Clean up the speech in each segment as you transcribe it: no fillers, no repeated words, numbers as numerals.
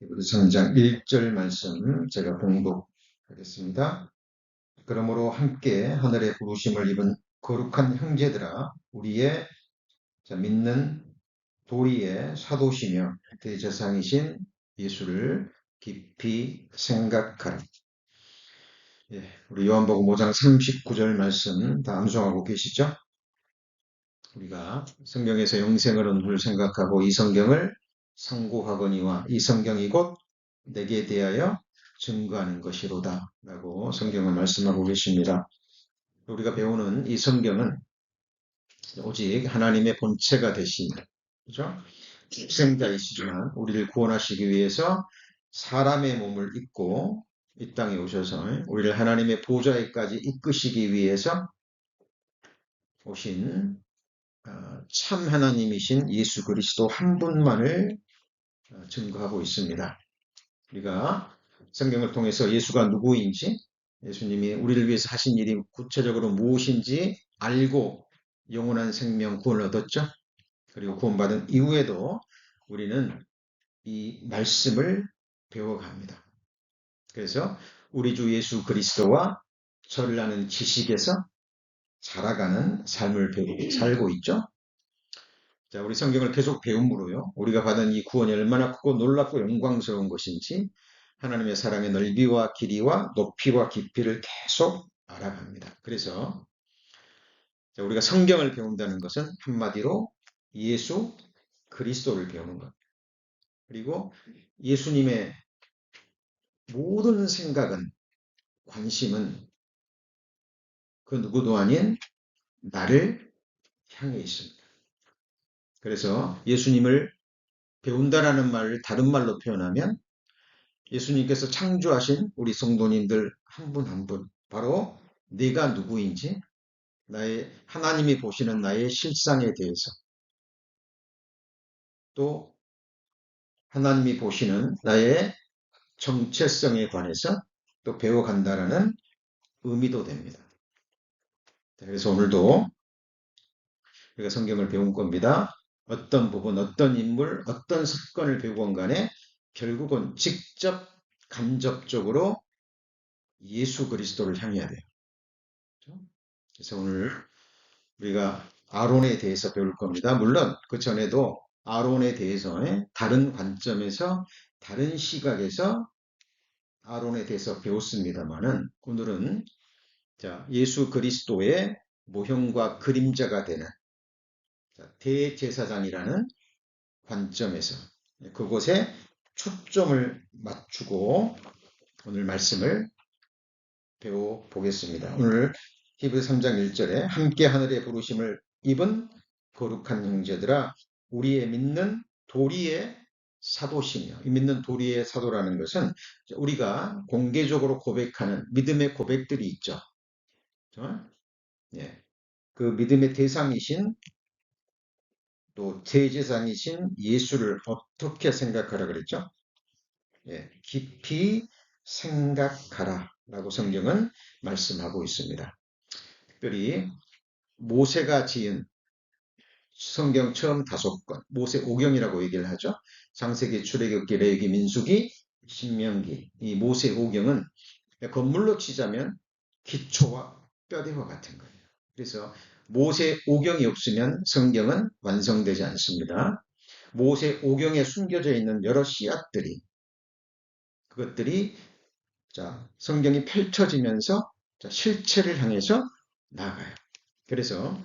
히브리서 3장 1절 말씀 제가 봉독하겠습니다. 그러므로 함께 하늘의 부르심을 입은 거룩한 형제들아, 우리의 믿는 도리의 사도시며 대제사장이신 예수를 깊이 생각하라. 우리 요한복음 5장 39절 말씀 다 암송하고 계시죠? 우리가 성경에서 영생을 얻을 생각하고 이 성경을 상고하거니와 이 성경이 곧 내게 대하여 증거하는 것이로다 라고 성경을 말씀하고 계십니다. 우리가 배우는 이 성경은 오직 하나님의 본체가 되신, 그죠? 생자이시지만 우리를 구원하시기 위해서 사람의 몸을 입고 이 땅에 오셔서 우리를 하나님의 보좌에까지 이끄시기 위해서 오신 참 하나님이신 예수 그리스도 한 분만을 증거하고 있습니다. 우리가 성경을 통해서 예수가 누구인지, 예수님이 우리를 위해서 하신 일이 구체적으로 무엇인지 알고 영원한 생명 구원을 얻었죠. 그리고 구원받은 이후에도 우리는 이 말씀을 배워갑니다. 그래서 우리 주 예수 그리스도와 저를 아는 지식에서 자라가는 삶을 살고 있죠. 자, 우리 성경을 계속 배움으로요, 우리가 받은 이 구원이 얼마나 크고 놀랍고 영광스러운 것인지 하나님의 사랑의 넓이와 길이와 높이와 깊이를 계속 알아갑니다. 그래서 우리가 성경을 배운다는 것은 한마디로 예수 그리스도를 배우는 것. 그리고 예수님의 모든 생각은, 관심은 그 누구도 아닌 나를 향해 있습니다. 그래서 예수님을 배운다라는 말을 다른 말로 표현하면 예수님께서 창조하신 우리 성도님들 한 분 한 분, 바로 내가 누구인지, 나의 하나님이 보시는 나의 실상에 대해서, 또 하나님이 보시는 나의 정체성에 관해서 또 배워간다라는 의미도 됩니다. 그래서 오늘도 우리가 성경을 배운 겁니다. 어떤 부분, 어떤 인물, 어떤 사건을 배우건 간에 결국은 직접 간접적으로 예수 그리스도를 향해야 돼요. 그래서 오늘 우리가 아론에 대해서 배울 겁니다. 물론 그 전에도 아론에 대해서 다른 관점에서, 다른 시각에서 아론에 대해서 배웠습니다만은, 오늘은 예수 그리스도의 모형과 그림자가 되는 대제사장이라는 관점에서 그곳에 초점을 맞추고 오늘 말씀을 배워보겠습니다. 오늘 히브리서 3장 1절에 함께 하늘의 부르심을 입은 거룩한 형제들아, 우리의 믿는 도리의 사도시며, 이 믿는 도리의 사도라는 것은 우리가 공개적으로 고백하는 믿음의 고백들이 있죠. 그 믿음의 대상이신, 또 대제사장이신 예수를 어떻게 생각하라 그랬죠? 깊이 생각하라 라고 성경은 말씀하고 있습니다. 특별히 모세가 지은 성경 처음 5권, 모세오경이라고 얘기를 하죠. 창세기, 출애굽기, 레위기, 민수기, 신명기. 이 모세오경은 건물로 치자면 기초와 뼈대와 같은 거예요. 그래서 모세오경이 없으면 성경은 완성되지 않습니다. 모세오경에 숨겨져 있는 여러 씨앗들이, 그것들이 성경이 펼쳐지면서 실체를 향해서 나아가요. 그래서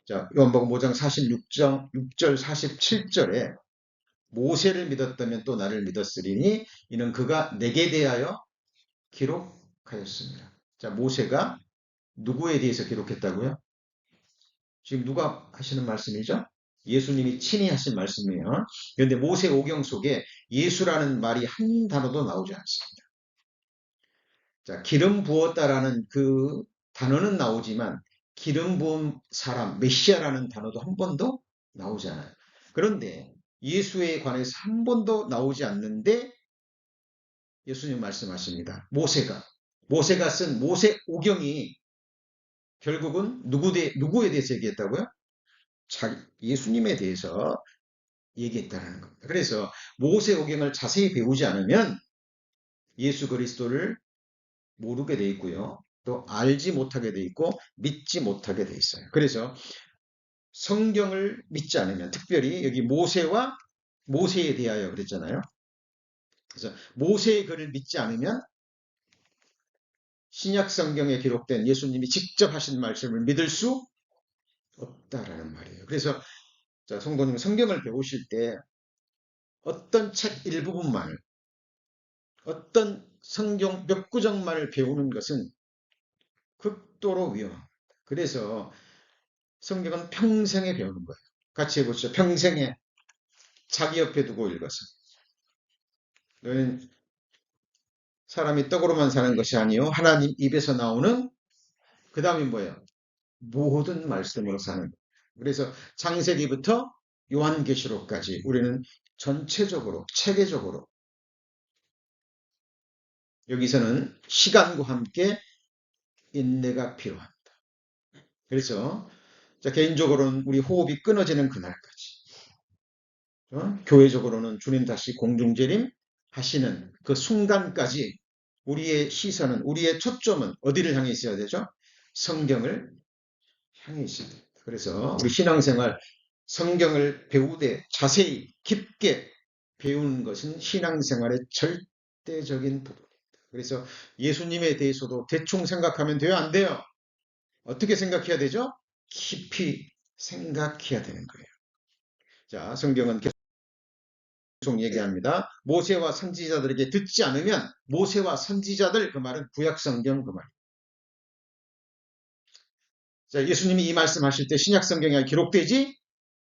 요한복음 5장 46절 47절에 모세를 믿었다면 또 나를 믿었으리니 이는 그가 내게 대하여 기록하였습니다. 모세가 누구에 대해서 기록했다고요? 지금 누가 하시는 말씀이죠? 예수님이 친히 하신 말씀이에요. 그런데 모세오경 속에 예수라는 말이 한 단어도 나오지 않습니다. 기름 부었다라는 그 단어는 나오지만 기름 부은 사람, 메시아라는 단어도 한 번도 나오지 않아요. 그런데 예수에 관해서 한 번도 나오지 않는데 예수님 말씀하십니다. 모세가 쓴 모세오경이 결국은 누구에 대해서 얘기했다고요? 예수님에 대해서 얘기했다는 겁니다. 그래서 모세오경을 자세히 배우지 않으면 예수 그리스도를 모르게 돼 있고요. 또 알지 못하게 돼 있고 믿지 못하게 돼 있어요. 그래서 성경을 믿지 않으면 특별히 여기 모세에 대하여 그랬잖아요. 그래서 모세의 글을 믿지 않으면 신약 성경에 기록된 예수님이 직접 하신 말씀을 믿을 수 없다라는 말이에요. 그래서 자, 성도님 성경을 배우실 때 어떤 책 일부분만 어떤 성경 몇 구절만을 배우는 것은 극도로 위험합니다. 그래서 성경은 평생에 배우는 거예요. 같이 해보시죠. 평생에 자기 옆에 두고 읽어서. 너희는 사람이 떡으로만 사는 것이 아니요 하나님 입에서 나오는 그 다음이 뭐예요? 모든 말씀으로 사는 거예요. 그래서 창세기부터 요한계시록까지 우리는 전체적으로 체계적으로 여기서는 시간과 함께 인내가 필요합니다. 그래서 개인적으로는 우리 호흡이 끊어지는 그날까지 교회적으로는 주님 다시 공중재림 하시는 그 순간까지 우리의 시선은 우리의 초점은 어디를 향해 있어야 되죠? 성경을 향해 있어야 됩니다. 그래서 우리 신앙생활 성경을 배우되 자세히 깊게 배우는 것은 신앙생활의 절대적인 부분입니다. 그래서 예수님에 대해서도 대충 생각하면 돼요? 안 돼요? 어떻게 생각해야 되죠? 깊이 생각해야 되는 거예요. 자, 성경은 계속 얘기합니다. 모세와 선지자들에게 듣지 않으면 모세와 선지자들 그 말은 구약성경 그 말. 자, 예수님이 이 말씀하실 때 신약성경에 기록되지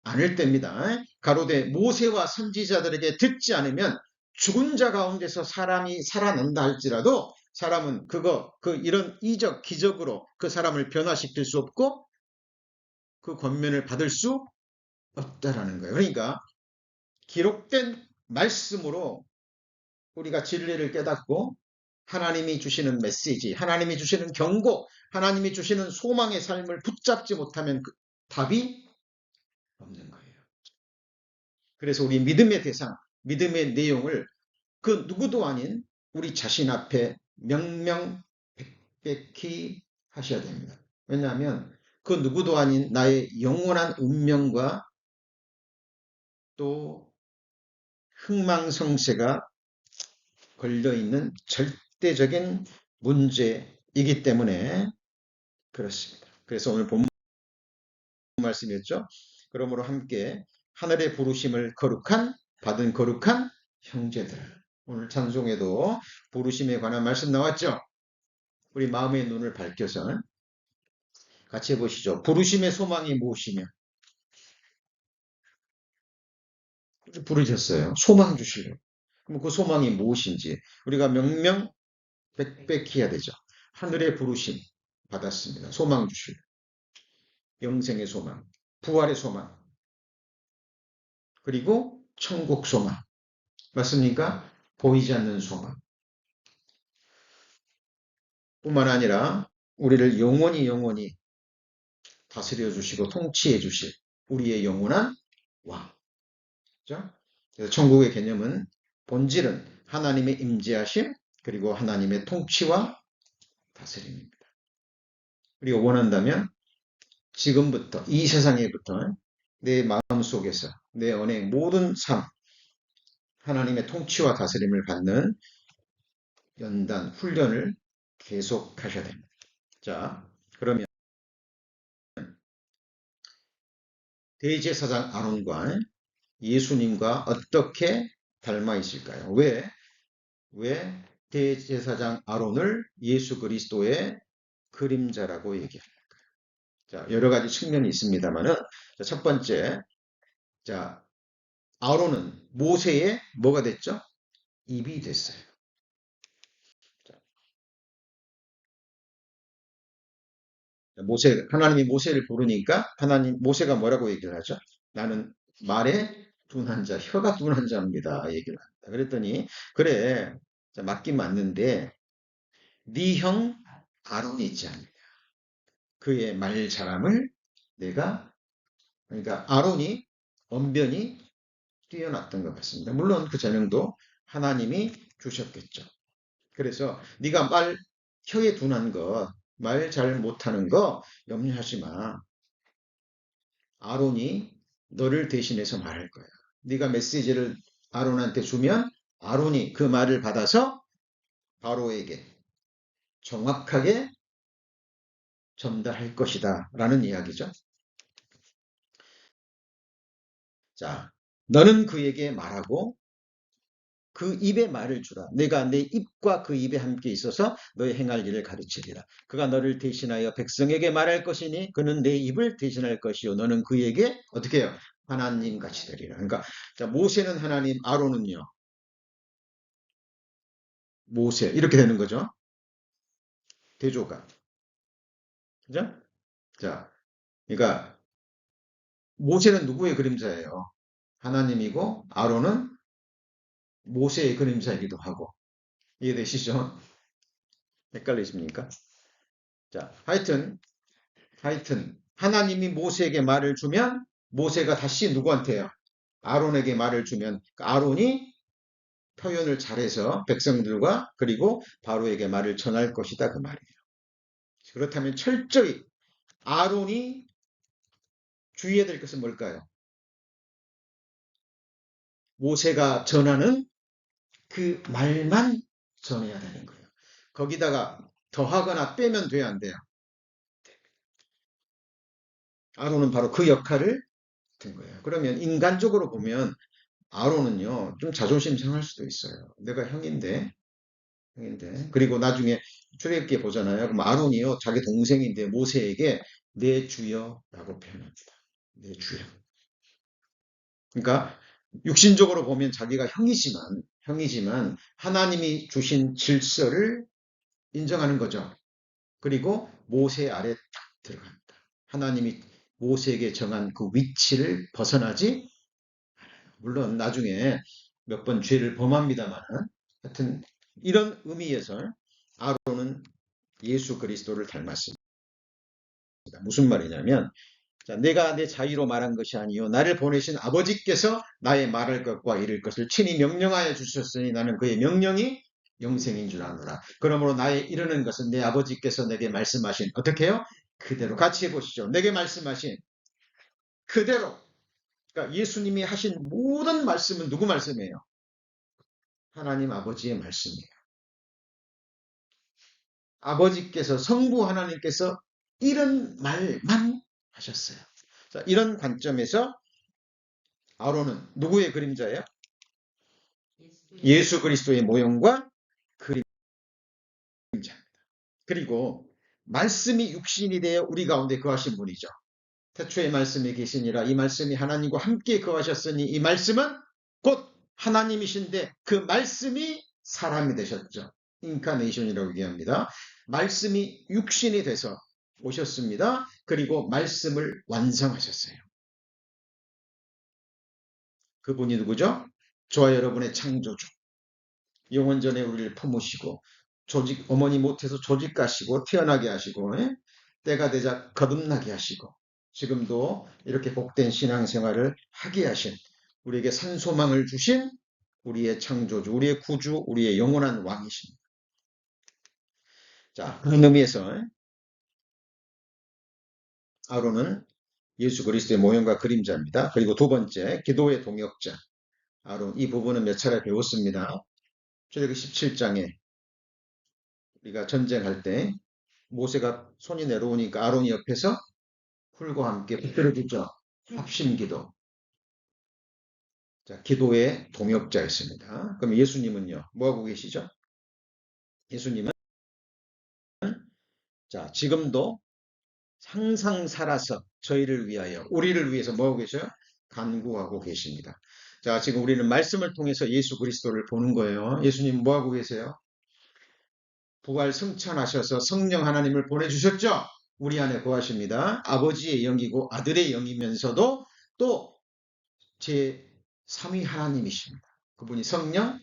않을 때입니다. 가로되 모세와 선지자들에게 듣지 않으면 죽은 자 가운데서 사람이 살아난다 할지라도 사람은 이런 이적 기적으로 그 사람을 변화시킬 수 없고 그 권면을 받을 수 없다라는 거예요. 그러니까 기록된 말씀으로 우리가 진리를 깨닫고 하나님이 주시는 메시지, 하나님이 주시는 경고, 하나님이 주시는 소망의 삶을 붙잡지 못하면 그 답이 없는 거예요. 그래서 우리 믿음의 대상, 믿음의 내용을 그 누구도 아닌 우리 자신 앞에 명명백백히 하셔야 됩니다. 왜냐하면 그 누구도 아닌 나의 영원한 운명과 또 흥망성쇠가 걸려있는 절대적인 문제이기 때문에 그렇습니다. 그래서 오늘 본 말씀이었죠. 그러므로 함께 하늘의 부르심을 받은 거룩한 형제들. 오늘 찬송에도 부르심에 관한 말씀 나왔죠. 우리 마음의 눈을 밝혀서 같이 해보시죠. 부르심의 소망이 무엇이며 부르셨어요. 소망 주시려고. 그럼 그 소망이 무엇인지 우리가 명명백백해야 되죠. 하늘의 부르심 받았습니다. 소망 주시려고. 영생의 소망, 부활의 소망, 그리고 천국 소망. 맞습니까? 보이지 않는 소망. 뿐만 아니라 우리를 영원히 다스려 주시고 통치해 주실 우리의 영원한 왕. 그렇죠? 그래서 천국의 개념은 본질은 하나님의 임재하심 그리고 하나님의 통치와 다스림입니다. 우리가 원한다면 지금부터 이 세상에부터 내 마음속에서 내 안의 모든 삶 하나님의 통치와 다스림을 받는 연단 훈련을 계속하셔야 됩니다. 자, 그러면 대제사장 아론과 예수님과 어떻게 닮아 있을까요? 왜 대제사장 아론을 예수 그리스도의 그림자라고 얘기합니까? 자, 여러 가지 측면이 있습니다만은 첫 번째, 자, 아론은 모세의 뭐가 됐죠? 입이 됐어요. 하나님이 모세를 부르니까 모세가 뭐라고 얘기를 하죠? 나는 말에 둔한 자, 혀가 둔한 자입니다. 얘기를 합니다. 그랬더니, 그래, 맞긴 맞는데, 네 형 아론이 있지 않냐. 그의 말 잘함을 내가, 그러니까 아론이 언변이 뛰어났던 것 같습니다. 물론 그 재능도 하나님이 주셨겠죠. 그래서 네가 혀에 둔한 거, 말 잘 못하는 거 염려하지 마. 아론이 너를 대신해서 말할 거야. 네가 메시지를 아론한테 주면 아론이 그 말을 받아서 바로에게 정확하게 전달할 것이다 라는 이야기죠. 자, 너는 그에게 말하고 그 입에 말을 주라. 내가 내 입과 그 입에 함께 있어서 너의 행할 일을 가르치리라. 그가 너를 대신하여 백성에게 말할 것이니 그는 내 입을 대신할 것이요 너는 그에게 어떻게 해요? 하나님 같이 되리라. 그러니까 자, 모세는 하나님, 아론은요. 모세 이렇게 되는 거죠. 대조가. 그죠? 자, 그러니까 모세는 누구의 그림자예요? 하나님이고 아론은 모세의 그림자이기도 하고. 이해되시죠? 헷갈리십니까? 자, 하여튼 하나님이 모세에게 말을 주면 모세가 다시 누구한테요? 아론에게 말을 주면 아론이 표현을 잘해서 백성들과 그리고 바로에게 말을 전할 것이다 그 말이에요. 그렇다면 철저히 아론이 주의해야 될 것은 뭘까요? 모세가 전하는 그 말만 전해야 되는 거예요. 거기다가 더하거나 빼면 돼야 안 돼요. 아론은 바로 그 역할을 든 거예요. 그러면 인간적으로 보면 아론은요, 좀 자존심 상할 수도 있어요. 내가 형인데. 그리고 나중에 출애굽기에 보잖아요. 그럼 아론이요, 자기 동생인데 모세에게 내 주여라고 표현합니다. 내 주여. 그러니까 육신적으로 보면 자기가 형이지만 하나님이 주신 질서를 인정하는 거죠. 그리고 모세 아래 딱 들어갑니다. 하나님이 모세에게 정한 그 위치를 벗어나지 물론 나중에 몇 번 죄를 범합니다만 하여튼 이런 의미에서 아론은 예수 그리스도를 닮았습니다. 무슨 말이냐면 자, 내가 내 자유로 말한 것이 아니요 나를 보내신 아버지께서 나의 말할 것과 이를 것을 친히 명령하여 주셨으니 나는 그의 명령이 영생인 줄 아노라. 그러므로 나의 이르는 것은 내 아버지께서 내게 말씀하신 어떻게 해요? 그대로 같이 해보시죠. 내게 말씀하신 그대로 그러니까 예수님이 하신 모든 말씀은 누구 말씀이에요? 하나님 아버지의 말씀이에요. 아버지께서 성부 하나님께서 이런 말만 하셨어요. 자, 이런 관점에서 아론은 누구의 그림자예요? 예수 그리스도의 모형과 그림자. 그리고 말씀이 육신이 되어 우리 가운데 거하신 분이죠. 태초에 말씀이 계시니라 이 말씀이 하나님과 함께 거하셨으니 이 말씀은 곧 하나님이신데 그 말씀이 사람이 되셨죠. 인카네이션이라고 얘기합니다. 말씀이 육신이 돼서 오셨습니다. 그리고 말씀을 완성하셨어요. 그분이 누구죠? 저와 여러분의 창조주. 영원 전에 우리를 품으시고 어머니 못해서 조직 가시고 태어나게 하시고 때가 되자 거듭나게 하시고 지금도 이렇게 복된 신앙생활을 하게 하신 우리에게 산소망을 주신 우리의 창조주, 우리의 구주, 우리의 영원한 왕이십니다. 자, 그런 의미에서 아론은 예수 그리스도의 모형과 그림자입니다. 그리고 두 번째, 기도의 동역자. 아론, 이 부분은 몇 차례 배웠습니다. 출애굽기 17장에 우리가 전쟁할 때 모세가 손이 내려오니까 아론이 옆에서 풀과 함께 붙들어주죠. 합심기도. 자, 기도의 동역자였습니다. 그럼 예수님은요, 뭐하고 계시죠? 예수님은, 자, 지금도 항상 살아서 저희를 위하여, 우리를 위해서 뭐하고 계셔요? 간구하고 계십니다. 자, 지금 우리는 말씀을 통해서 예수 그리스도를 보는 거예요. 예수님 뭐하고 계세요? 부활 승천하셔서 성령 하나님을 보내주셨죠? 우리 안에 거하십니다. 아버지의 영이고 아들의 영이면서도 또 제3위 하나님이십니다. 그분이 성령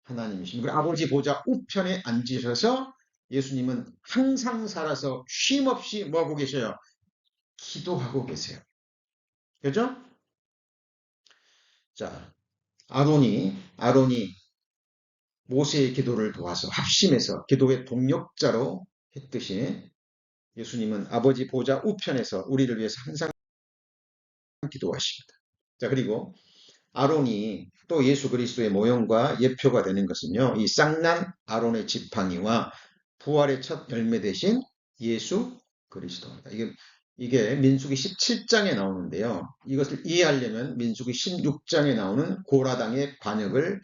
하나님이십니다. 그리고 아버지 보좌 우편에 앉으셔서 예수님은 항상 살아서 쉼없이 뭐하고 계셔요? 기도하고 계세요. 그죠? 자, 아론이 모세의 기도를 도와서 합심해서 기도의 동력자로 했듯이 예수님은 아버지 보좌 우편에서 우리를 위해서 항상 기도하십니다. 자, 그리고 아론이 또 예수 그리스도의 모형과 예표가 되는 것은요, 이 쌍난 아론의 지팡이와 부활의 첫 열매 대신 예수 그리스도입니다. 이게 민수기 17장에 나오는데요. 이것을 이해하려면 민수기 16장에 나오는 고라당의 반역을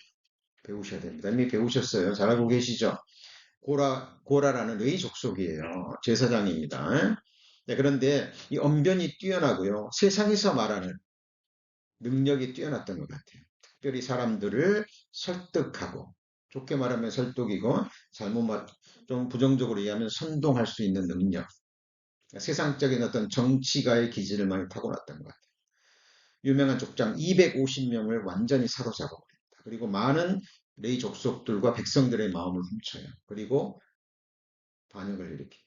배우셔야 됩니다. 이미 배우셨어요. 잘 알고 계시죠? 고라라는 레위 족속이에요. 제사장입니다. 네, 그런데 이 언변이 뛰어나고요. 세상에서 말하는 능력이 뛰어났던 것 같아요. 특별히 사람들을 설득하고, 좋게 말하면 설득이고, 좀 부정적으로 얘기하면 선동할 수 있는 능력. 세상적인 어떤 정치가의 기질을 많이 타고났던 것 같아요. 유명한 족장 250명을 완전히 사로잡아버립니다. 그리고 많은 레위 족속들과 백성들의 마음을 훔쳐요. 그리고 반역을 일으킵니다.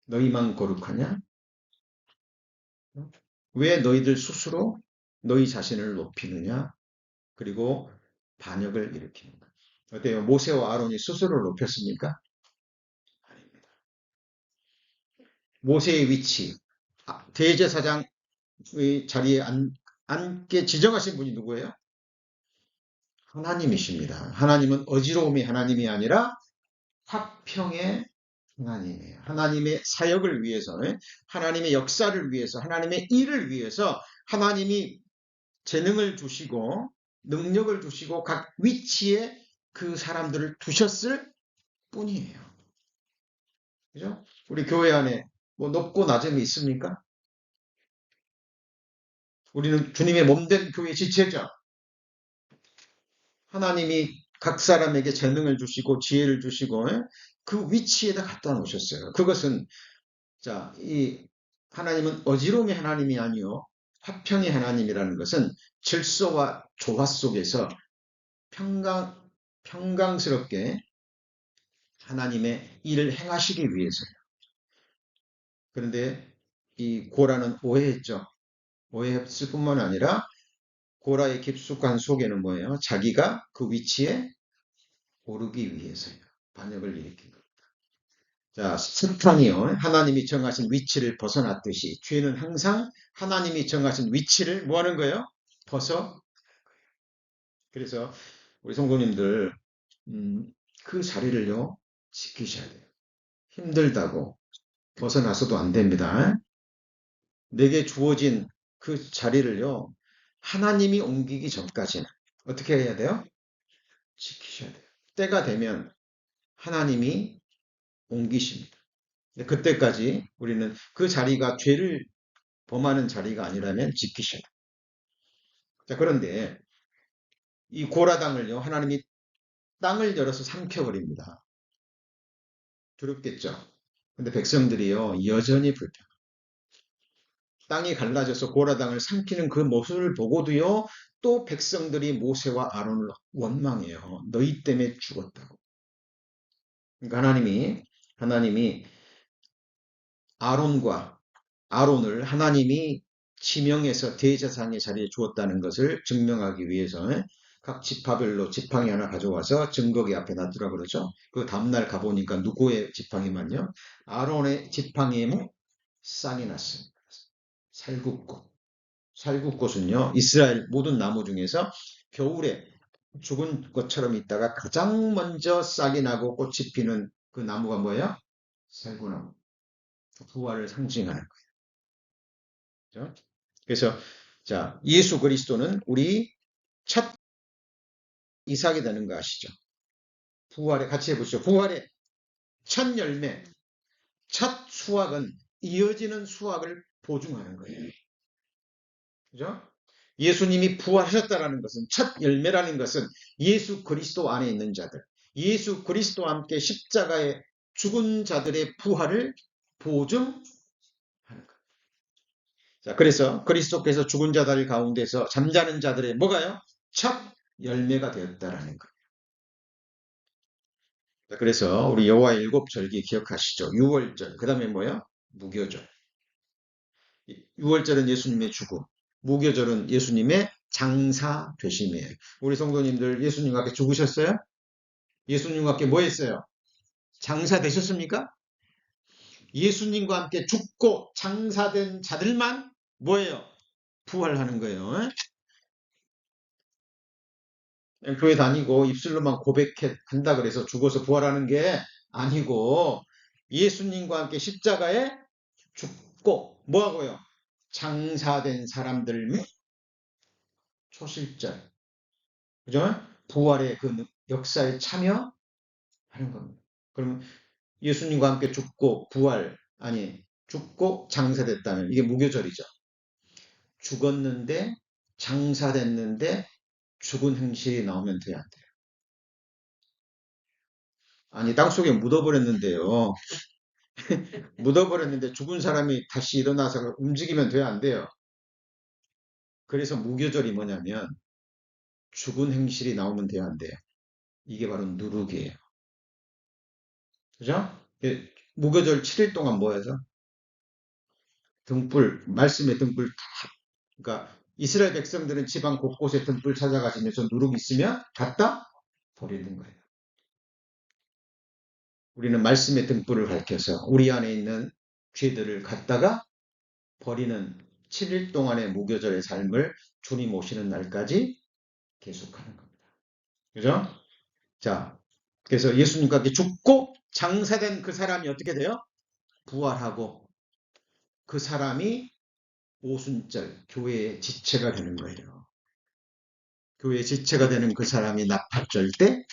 너희만 거룩하냐? 왜 너희들 스스로 너희 자신을 높이느냐? 그리고 반역을 일으키는 것. 어때요? 모세와 아론이 스스로를 높였습니까? 아닙니다. 모세의 위치, 대제사장의 자리에 앉게 지정하신 분이 누구예요? 하나님이십니다. 하나님은 어지러움의 하나님이 아니라 화평의 하나님이에요. 하나님의 사역을 위해서, 하나님의 역사를 위해서, 하나님의 일을 위해서 하나님이 재능을 주시고 능력을 주시고 각 위치에 그 사람들을 두셨을 뿐이에요. 그죠? 우리 교회 안에 뭐 높고 낮음이 있습니까? 우리는 주님의 몸된 교회 지체죠. 하나님이 각 사람에게 재능을 주시고 지혜를 주시고 그 위치에다 갖다 놓으셨어요. 그것은 자, 이 하나님은 어지러움의 하나님이 아니요 화평의 하나님이라는 것은 질서와 조화 속에서 평강스럽게 하나님의 일을 행하시기 위해서요. 그런데 이 고라는 오해했죠. 오해했을 뿐만 아니라 고라의 깊숙한 속에는 뭐예요? 자기가 그 위치에 오르기 위해서요. 반역을 일으킨 겁니다. 자, 사탄이요. 하나님이 정하신 위치를 벗어났듯이 죄는 항상 하나님이 정하신 위치를 뭐 하는 거예요? 벗어. 그래서 우리 성도님들 그 자리를요. 지키셔야 돼요. 힘들다고 벗어나서도 안 됩니다. 내게 주어진 그 자리를요. 하나님이 옮기기 전까지는 어떻게 해야 돼요? 지키셔야 돼요. 때가 되면 하나님이 옮기십니다. 그때까지 우리는 그 자리가 죄를 범하는 자리가 아니라면 지키셔야 돼요. 자, 그런데 이 고라당을요. 하나님이 땅을 열어서 삼켜버립니다. 두렵겠죠. 근데 백성들이요. 여전히 불평. 땅이 갈라져서 고라당을 삼키는 그 모습을 보고도요. 또 백성들이 모세와 아론을 원망해요. 너희 때문에 죽었다고. 그러니까 하나님이 아론을 하나님이 지명해서 대제사장의 자리에 주었다는 것을 증명하기 위해서 각 지파별로 지팡이 하나 가져와서 증거기 앞에 놔두라 그러죠. 그 다음날 가보니까 누구의 지팡이만요? 아론의 지팡이에는 쌍이 났습니다. 살구꽃. 살구꽃은요, 이스라엘 모든 나무 중에서 겨울에 죽은 것처럼 있다가 가장 먼저 싹이 나고 꽃이 피는 그 나무가 뭐예요? 살구나무. 부활을 상징하는 거예요. 그렇죠? 그래서 자, 예수 그리스도는 우리 첫 이삭이 되는 거 아시죠? 부활의 같이 해보시죠. 부활의 첫 열매, 첫 수확은 이어지는 수확을 보증하는 거예요. 그죠? 예수님이 부활하셨다는 것은 첫 열매라는 것은 예수 그리스도 안에 있는 자들, 예수 그리스도와 함께 십자가에 죽은 자들의 부활을 보증하는 거예요. 자, 그래서 그리스도께서 죽은 자들 가운데서 잠자는 자들의 뭐가요? 첫 열매가 되었다라는 거예요. 자, 그래서 우리 여호와의 일곱 절기 기억하시죠? 유월절, 그 다음에 뭐요? 무교절. 유월절은 예수님의 죽음, 무교절은 예수님의 장사 되심이에요. 우리 성도님들 예수님과 함께 죽으셨어요? 예수님과 함께 뭐 했어요? 장사 되셨습니까? 예수님과 함께 죽고 장사된 자들만 뭐예요? 부활하는 거예요. 교회 다니고 입술로만 고백한다 그래서 죽어서 부활하는 게 아니고 예수님과 함께 십자가에 죽고 뭐하고요? 장사된 사람들 초실절 그죠? 부활의 그 역사에 참여하는 겁니다. 그러면 예수님과 함께 죽고 부활 아니 죽고 장사됐다면 이게 무교절이죠. 죽었는데 장사됐는데 죽은 행실이 나오면 돼야 돼요. 아니 땅속에 묻어버렸는데요. 묻어버렸는데 죽은 사람이 다시 일어나서 움직이면 돼야 안 돼요. 그래서 무교절이 뭐냐면 죽은 행실이 나오면 돼야 안 돼요. 이게 바로 누룩이에요. 그죠? 무교절 7일 동안 뭐 해서? 등불, 말씀의 등불 다, 그러니까 이스라엘 백성들은 지방 곳곳에 등불 찾아가시면서 누룩 있으면 갖다 버리는 거예요. 우리는 말씀의 등불을 밝혀서 우리 안에 있는 죄들을 갖다가 버리는 7일 동안의 무교절의 삶을 주님 오시는 날까지 계속하는 겁니다. 그죠? 자, 그래서 예수님과 함께 죽고 장사된 그 사람이 어떻게 돼요? 부활하고 그 사람이 오순절 교회의 지체가 되는 거예요. 교회의 지체가 되는 그 사람이 납합절 때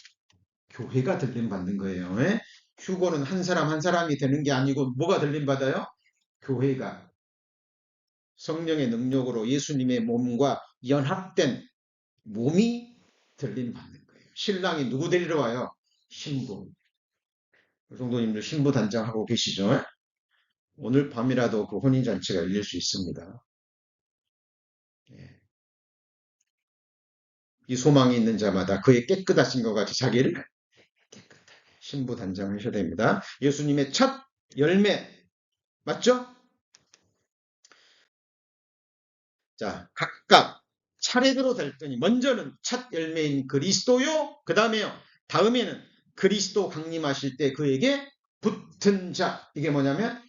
교회가 들림받는 거예요. 예? 휴거는 한 사람 한 사람이 되는 게 아니고 뭐가 들림받아요? 교회가 성령의 능력으로 예수님의 몸과 연합된 몸이 들림받는 거예요. 신랑이 누구 데리러 와요? 신부. 성도님들 신부 단장하고 계시죠? 오늘 밤이라도 그 혼인잔치가 열릴 수 있습니다. 예. 이 소망이 있는 자마다 그의 깨끗하신 것 같이 자기를 깨끗하게 신부 단장하셔야 됩니다. 예수님의 첫 열매 맞죠? 자, 각각 차례대로 될 때니 먼저는 첫 열매인 그리스도요. 그 다음에요. 다음에는 그리스도 강림하실 때 그에게 붙은 자. 이게 뭐냐면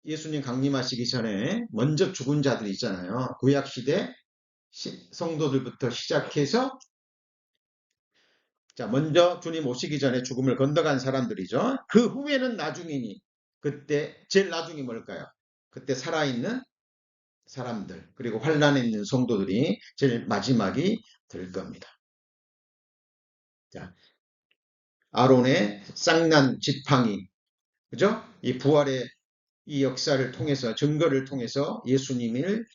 예수님 강림하시기 전에 먼저 죽은 자들 있잖아요. 구약시대 성도들부터 시작해서 자 먼저 주님 오시기 전에 죽음을 건너간 사람들이죠. 그 후에는 나중이니 그때 제일 나중이 뭘까요? 그때 살아있는 사람들 그리고 환란에 있는 성도들이 제일 마지막이 될 겁니다. 자, 아론의 쌍난 지팡이 그죠? 이 부활의 이 역사를 통해서 증거를 통해서 예수님을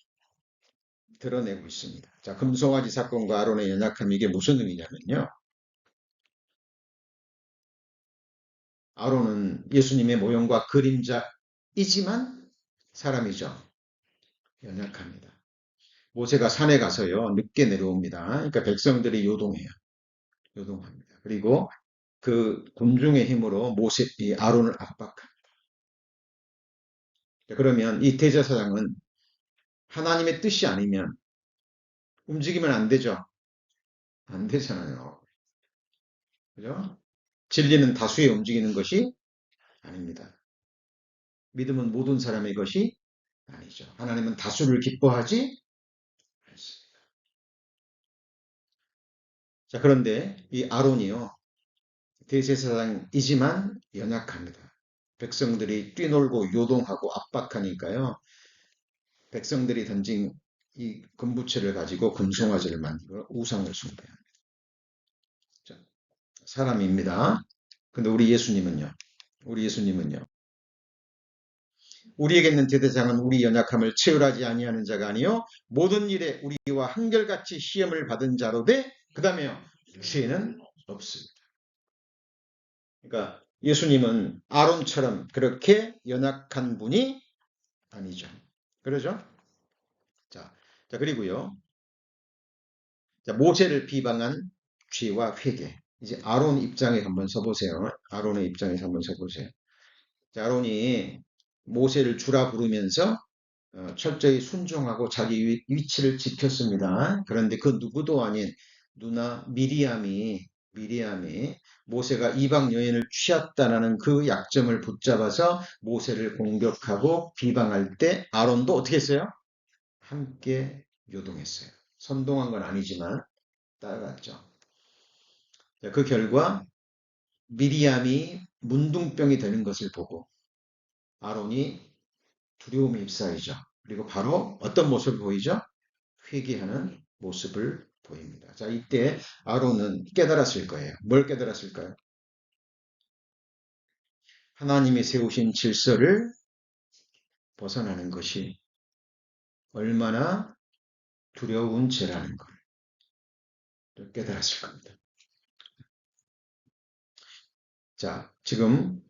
드러내고 있습니다. 자, 금송아지 사건과 아론의 연약함 이게 무슨 의미냐면요. 아론은 예수님의 모형과 그림자이지만 사람이죠. 연약합니다. 모세가 산에 가서요. 늦게 내려옵니다. 그러니까 백성들이 요동해요. 요동합니다. 그리고 그 군중의 힘으로 이 아론을 압박합니다. 그러면 이 대제사장은 하나님의 뜻이 아니면 움직이면 안 되죠. 안 되잖아요. 그죠? 진리는 다수에 움직이는 것이 아닙니다. 믿음은 모든 사람의 것이 아니죠. 하나님은 다수를 기뻐하지 않습니다. 자, 그런데 이 아론이요. 대제사장이지만 연약합니다. 백성들이 뛰놀고 요동하고 압박하니까요. 백성들이 던진 이 금부채를 가지고 금송아지를 만들어 우상을 숭배합니다. 자, 사람입니다. 근데 우리 예수님은요. 우리에게 있는 대대장은 우리 연약함을 체휼하지 아니하는 자가 아니요 모든 일에 우리와 한결같이 시험을 받은 자로 돼 그 다음에요. 죄는 없습니다. 그러니까 예수님은 아론처럼 그렇게 연약한 분이 아니죠. 그러죠? 자, 그리고요. 자, 모세를 비방한 죄와 회개. 이제 아론 입장에 한번 서보세요. 아론의 입장에서 한번 서보세요. 자, 아론이 모세를 주라 부르면서 철저히 순종하고 자기 위치를 지켰습니다. 그런데 그 누구도 아닌 누나 미리암이 모세가 이방 여인을 취했다라는 그 약점을 붙잡아서 모세를 공격하고 비방할 때 아론도 어떻게 했어요? 함께 요동했어요. 선동한 건 아니지만 따라갔죠. 그 결과 미리암이 문둥병이 되는 것을 보고 아론이 두려움에 휩싸이죠. 그리고 바로 어떤 모습을 보이죠? 회개하는 모습을 보입니다. 자, 이때 아론은 깨달았을 거예요. 뭘 깨달았을까요? 하나님이 세우신 질서를 벗어나는 것이 얼마나 두려운 죄라는 걸 깨달았을 겁니다. 자, 지금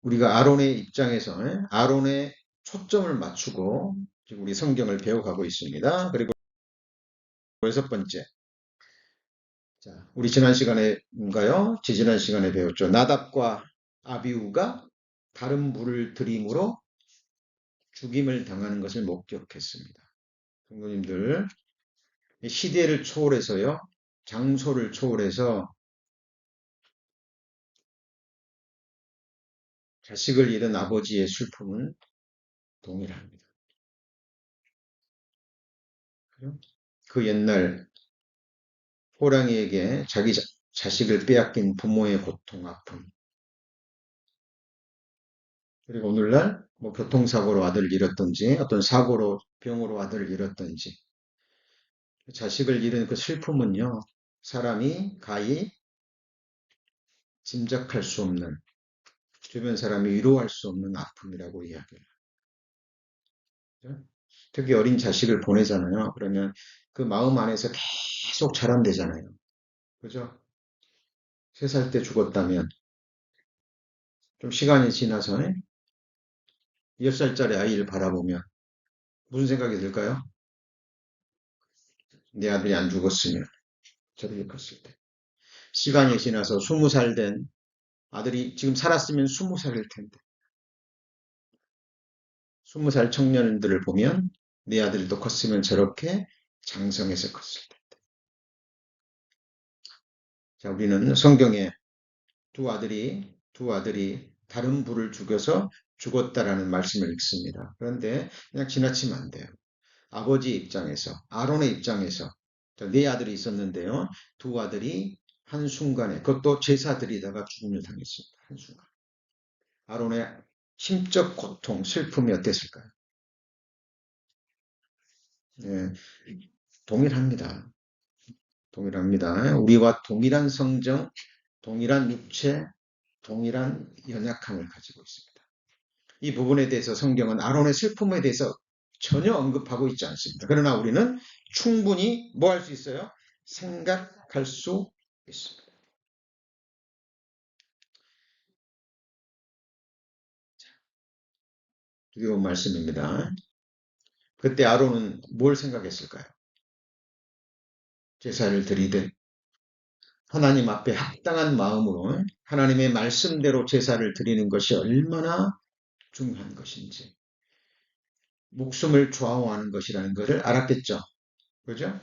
우리가 아론의 입장에서 아론의 초점을 맞추고 지금 우리 성경을 배워가고 있습니다. 그리고 여섯 번째, 자, 우리 지난 시간에인가요? 지지난 시간에 배웠죠. 나답과 아비우가 다른 불을 들임으로 죽임을 당하는 것을 목격했습니다. 성도님들, 시대를 초월해서요, 장소를 초월해서 자식을 잃은 아버지의 슬픔은 동일합니다. 그 옛날 호랑이에게 자기 자식을 빼앗긴 부모의 고통, 아픔. 그리고 오늘날 뭐 교통사고로 아들을 잃었든지 어떤 사고로 병으로 아들을 잃었든지 자식을 잃은 그 슬픔은요. 사람이 가히 짐작할 수 없는 주변 사람이 위로할 수 없는 아픔이라고 이야기해요. 특히 어린 자식을 보내잖아요. 그러면 그 마음 안에서 계속 자란대잖아요. 그죠? 3살 때 죽었다면 좀 시간이 지나서 10살짜리 아이를 바라보면 무슨 생각이 들까요? 내 아들이 안 죽었으면 저렇게 컸을 때. 시간이 지나서 20살 된 아들이 지금 살았으면 20살일 텐데. 20살 청년들을 보면 내 아들도 컸으면 저렇게 장성해서 컸을 텐데. 자, 우리는 성경에 두 아들이 다른 불을 죽여서 죽었다라는 말씀을 읽습니다. 그런데 그냥 지나치면 안 돼요. 아버지 입장에서, 아론의 입장에서 네 아들이 있었는데요. 두 아들이 한순간에, 그것도 제사드리다가 죽음을 당했습니다. 한순간. 아론의 심적 고통, 슬픔이 어땠을까요? 예, 동일합니다. 동일합니다. 우리와 동일한 성정, 동일한 육체, 동일한 연약함을 가지고 있습니다. 이 부분에 대해서 성경은 아론의 슬픔에 대해서 전혀 언급하고 있지 않습니다. 그러나 우리는 충분히 뭐 할 수 있어요? 생각할 수 있습니다. 두려운 말씀입니다. 그때 아론은 뭘 생각했을까요? 제사를 드리되 하나님 앞에 합당한 마음으로 하나님의 말씀대로 제사를 드리는 것이 얼마나 중요한 것인지, 목숨을 좌우하는 것이라는 것을 알았겠죠. 그죠?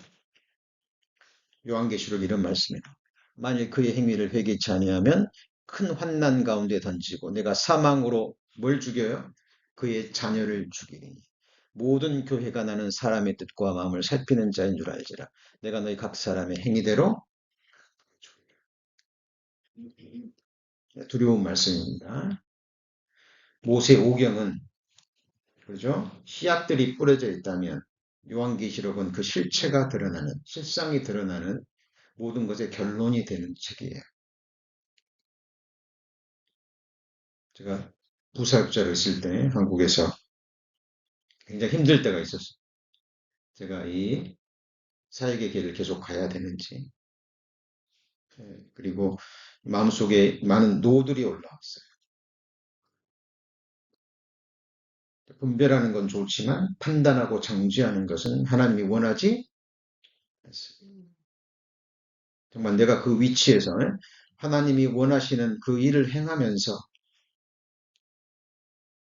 요한계시록 이런 말씀입니다. 만일 그의 행위를 회개치 아니하면 큰 환난 가운데 던지고 내가 사망으로 뭘 죽여요? 그의 자녀를 죽이니 모든 교회가 나는 사람의 뜻과 마음을 살피는 자인 줄 알지라. 내가 너희 각 사람의 행위대로 두려운 말씀입니다. 모세 오경은 그죠? 시약들이 뿌려져 있다면 요한계시록은 그 실체가 드러나는 실상이 드러나는 모든 것의 결론이 되는 책이에요. 제가 부사역자를 있을 때 한국에서 굉장히 힘들 때가 있었어요. 제가 이 사역의 길을 계속 가야 되는지 그리고 마음속에 많은 노들이 올라왔어요. 분별하는 건 좋지만 판단하고 정죄하는 것은 하나님이 원하지 않습니다. 정말 내가 그 위치에서 하나님이 원하시는 그 일을 행하면서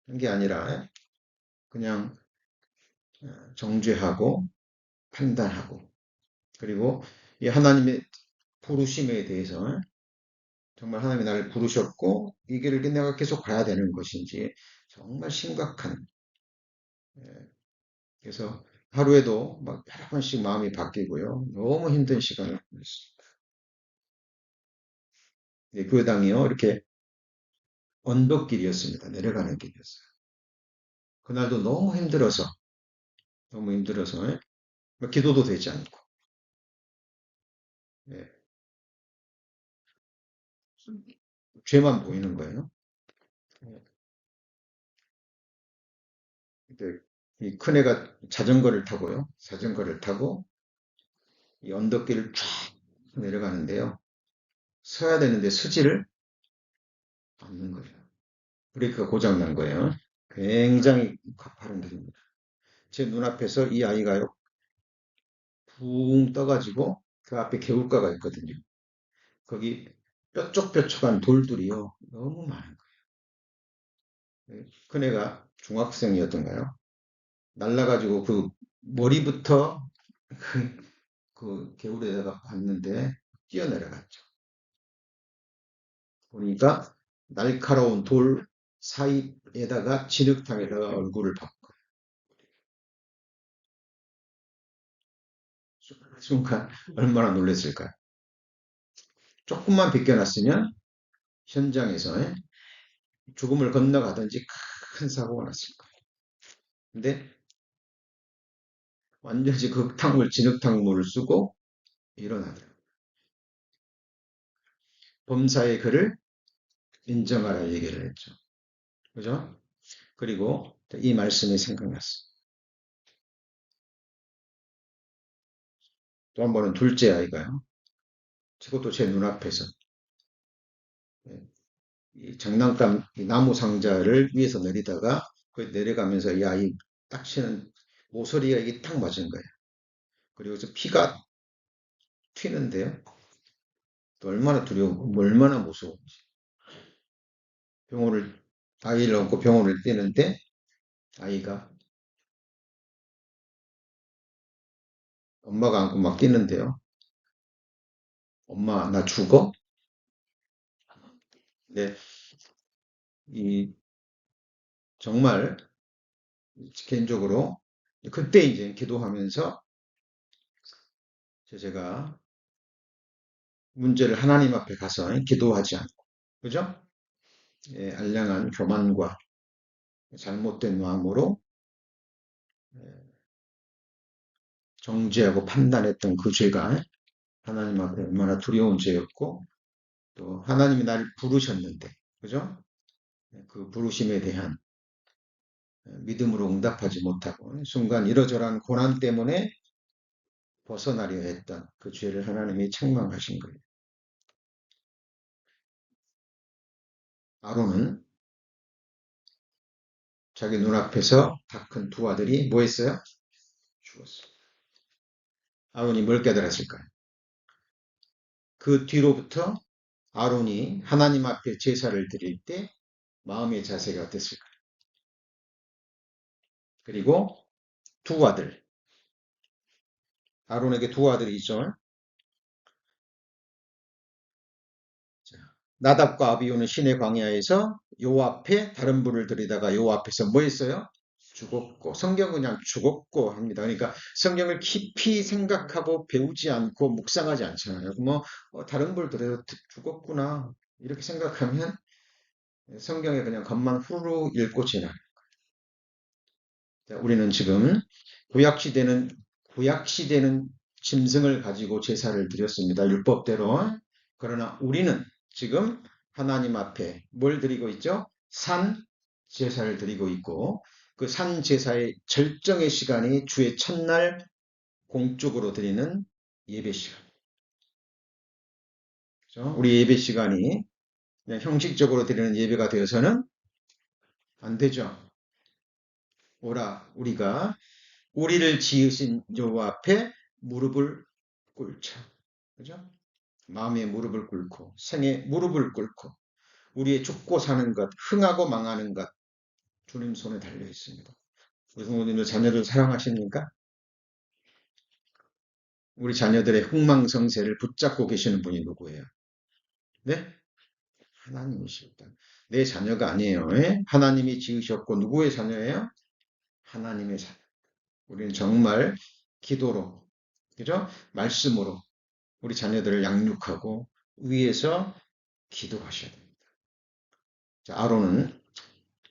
한 게 아니라 그냥 정죄하고 판단하고 그리고 이 하나님의 부르심에 대해서 정말 하나님이 나를 부르셨고 이 길을 내가 계속 가야 되는 것인지 정말 심각한 그래서 하루에도 막 여러 번씩 마음이 바뀌고요. 너무 힘든 시간을 보냈습니다. 교회당이요 이렇게 언덕길이었습니다. 내려가는 길이었어요. 그날도 너무 힘들어서 기도도 되지 않고 예, 죄만 보이는 거예요. 근데 이 큰애가 자전거를 타고요. 자전거를 타고 이 언덕길을 쫙 내려가는데요. 서야 되는데 서지를 않는 거예요. 브레이크가 고장난 거예요. 굉장히 가파른 길입니다. 제 눈앞에서 이 아이가요, 붕 떠가지고 그 앞에 개울가가 있거든요. 거기 뾰족뾰족한 돌들이요. 너무 많은 거예요. 큰애가 중학생이었던가요? 날라가지고 그 머리부터 그 개울에다가 봤는데 뛰어내려갔죠. 보니까 날카로운 돌 사이에다가 진흙탕에다가 얼굴을 박고 순간 얼마나 놀랐을까요? 조금만 비껴났으면 현장에서 죽음을 건너가든지 큰 사고가 났을 거예요. 근데 완전히 그 탕물, 진흙탕물을 쓰고 일어나더라고요. 범사의 그를 인정하라 얘기를 했죠. 그죠? 그리고 이 말씀이 생각났어요. 또 한 번은 둘째 아이가요. 그것도 제 눈앞에서 이 장난감 이 나무 상자를 위에서 내리다가 그 내려가면서 이 아이 딱 치는 모서리가 이게 딱 맞은 거예요. 그리고 피가 튀는데요. 또 얼마나 두려우고 얼마나 무서운지. 병원을 아이를 안고 병원을 뛰는데 아이가 엄마가 안고 막 뛰는데요. 엄마 나 죽어? 네, 이 정말 개인적으로 그때 이제 기도하면서 제가 문제를 하나님 앞에 가서 기도하지 않고 그죠? 예, 알량한 교만과 잘못된 마음으로 정죄하고 판단했던 그 죄가 하나님 앞에 얼마나 두려운 죄였고 또 하나님이 나를 부르셨는데 그죠? 그 부르심에 대한 믿음으로 응답하지 못하고 순간 이러저러한 고난 때문에 벗어나려 했던 그 죄를 하나님이 책망하신 거예요. 아론은 자기 눈앞에서 다 큰 두 아들이 뭐 했어요? 죽었어요. 아론이 뭘 깨달았을까요? 그 뒤로부터 아론이 하나님 앞에 제사를 드릴 때 마음의 자세가 어땠을까요? 그리고 두 아들, 아론에게 두 아들이 있죠. 나답과 아비후는 시내 광야에서 요 앞에 다른 불을 들이다가 요 앞에서 뭐 했어요? 죽었고 성경은 그냥 죽었고 합니다. 그러니까 성경을 깊이 생각하고 배우지 않고 묵상하지 않잖아요. 뭐 다른 불 들여서 죽었구나 이렇게 생각하면 성경에 그냥 겉만 후루 읽고 지나요. 우리는 지금 구약시대는 짐승을 가지고 제사를 드렸습니다. 율법대로. 그러나 우리는 지금 하나님 앞에 뭘 드리고 있죠? 산 제사를 드리고 있고 그 산 제사의 절정의 시간이 주의 첫날 공적으로 드리는 예배 시간. 그렇죠? 우리 예배 시간이 그냥 형식적으로 드리는 예배가 되어서는 안 되죠. 오라 우리가 우리를 지으신 여호와 앞에 무릎을 꿇자. 그죠? 마음의 무릎을 꿇고 생의 무릎을 꿇고 우리의 죽고 사는 것, 흥하고 망하는 것 주님 손에 달려 있습니다. 우리 부모님도 자녀들 사랑하십니까? 우리 자녀들의 흥망성쇠를 붙잡고 계시는 분이 누구예요? 네? 하나님이십니다. 내 자녀가 아니에요. 예? 하나님이 지으셨고 누구의 자녀예요? 하나님의 자녀. 우리는 정말 기도로, 그죠? 말씀으로 우리 자녀들을 양육하고 위에서 기도하셔야 됩니다. 자,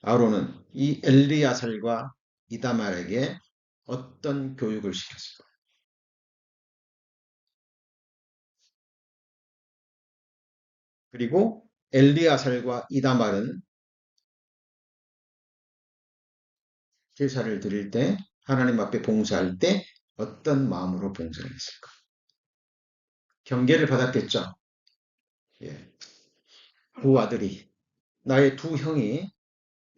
아론은 이 엘리야살과 이다말에게 어떤 교육을 시켰을까요? 그리고 엘리야살과 이다말은 제사를 드릴 때 하나님 앞에 봉사할 때 어떤 마음으로 봉사를 했을까? 경계를 받았겠죠. 예. 두 아들이 나의 두 형이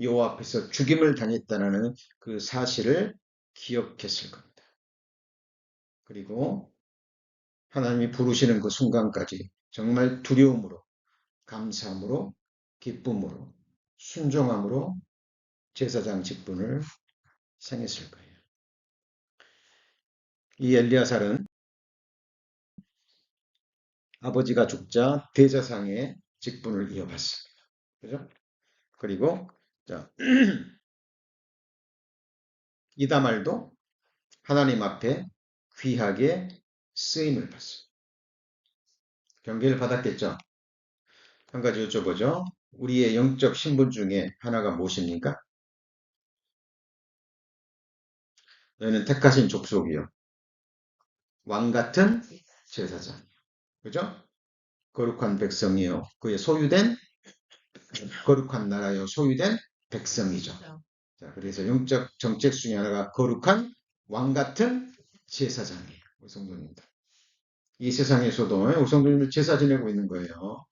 여호와 앞에서 죽임을 당했다는 그 사실을 기억했을 겁니다. 그리고 하나님이 부르시는 그 순간까지 정말 두려움으로, 감사함으로, 기쁨으로, 순종함으로 제사장 직분을 생했을 거예요. 이 엘리야살은 아버지가 죽자 대제사장의 직분을 이어받습니다. 그죠? 그리고 자, 이다말도 하나님 앞에 귀하게 쓰임을 받습니다. 경계를 받았겠죠? 한 가지 여쭤보죠. 우리의 영적 신분 중에 하나가 무엇입니까? 너희는 택하신 족속이요. 왕 같은 제사장. 그죠? 거룩한 백성이요. 그의 소유된 거룩한 나라요. 소유된 백성이죠. 자, 그래서 영적 정책 중에 하나가 거룩한 왕 같은 제사장이에요. 우리 성도님들. 이 세상에서도 우리 성도님들 제사 지내고 있는 거예요.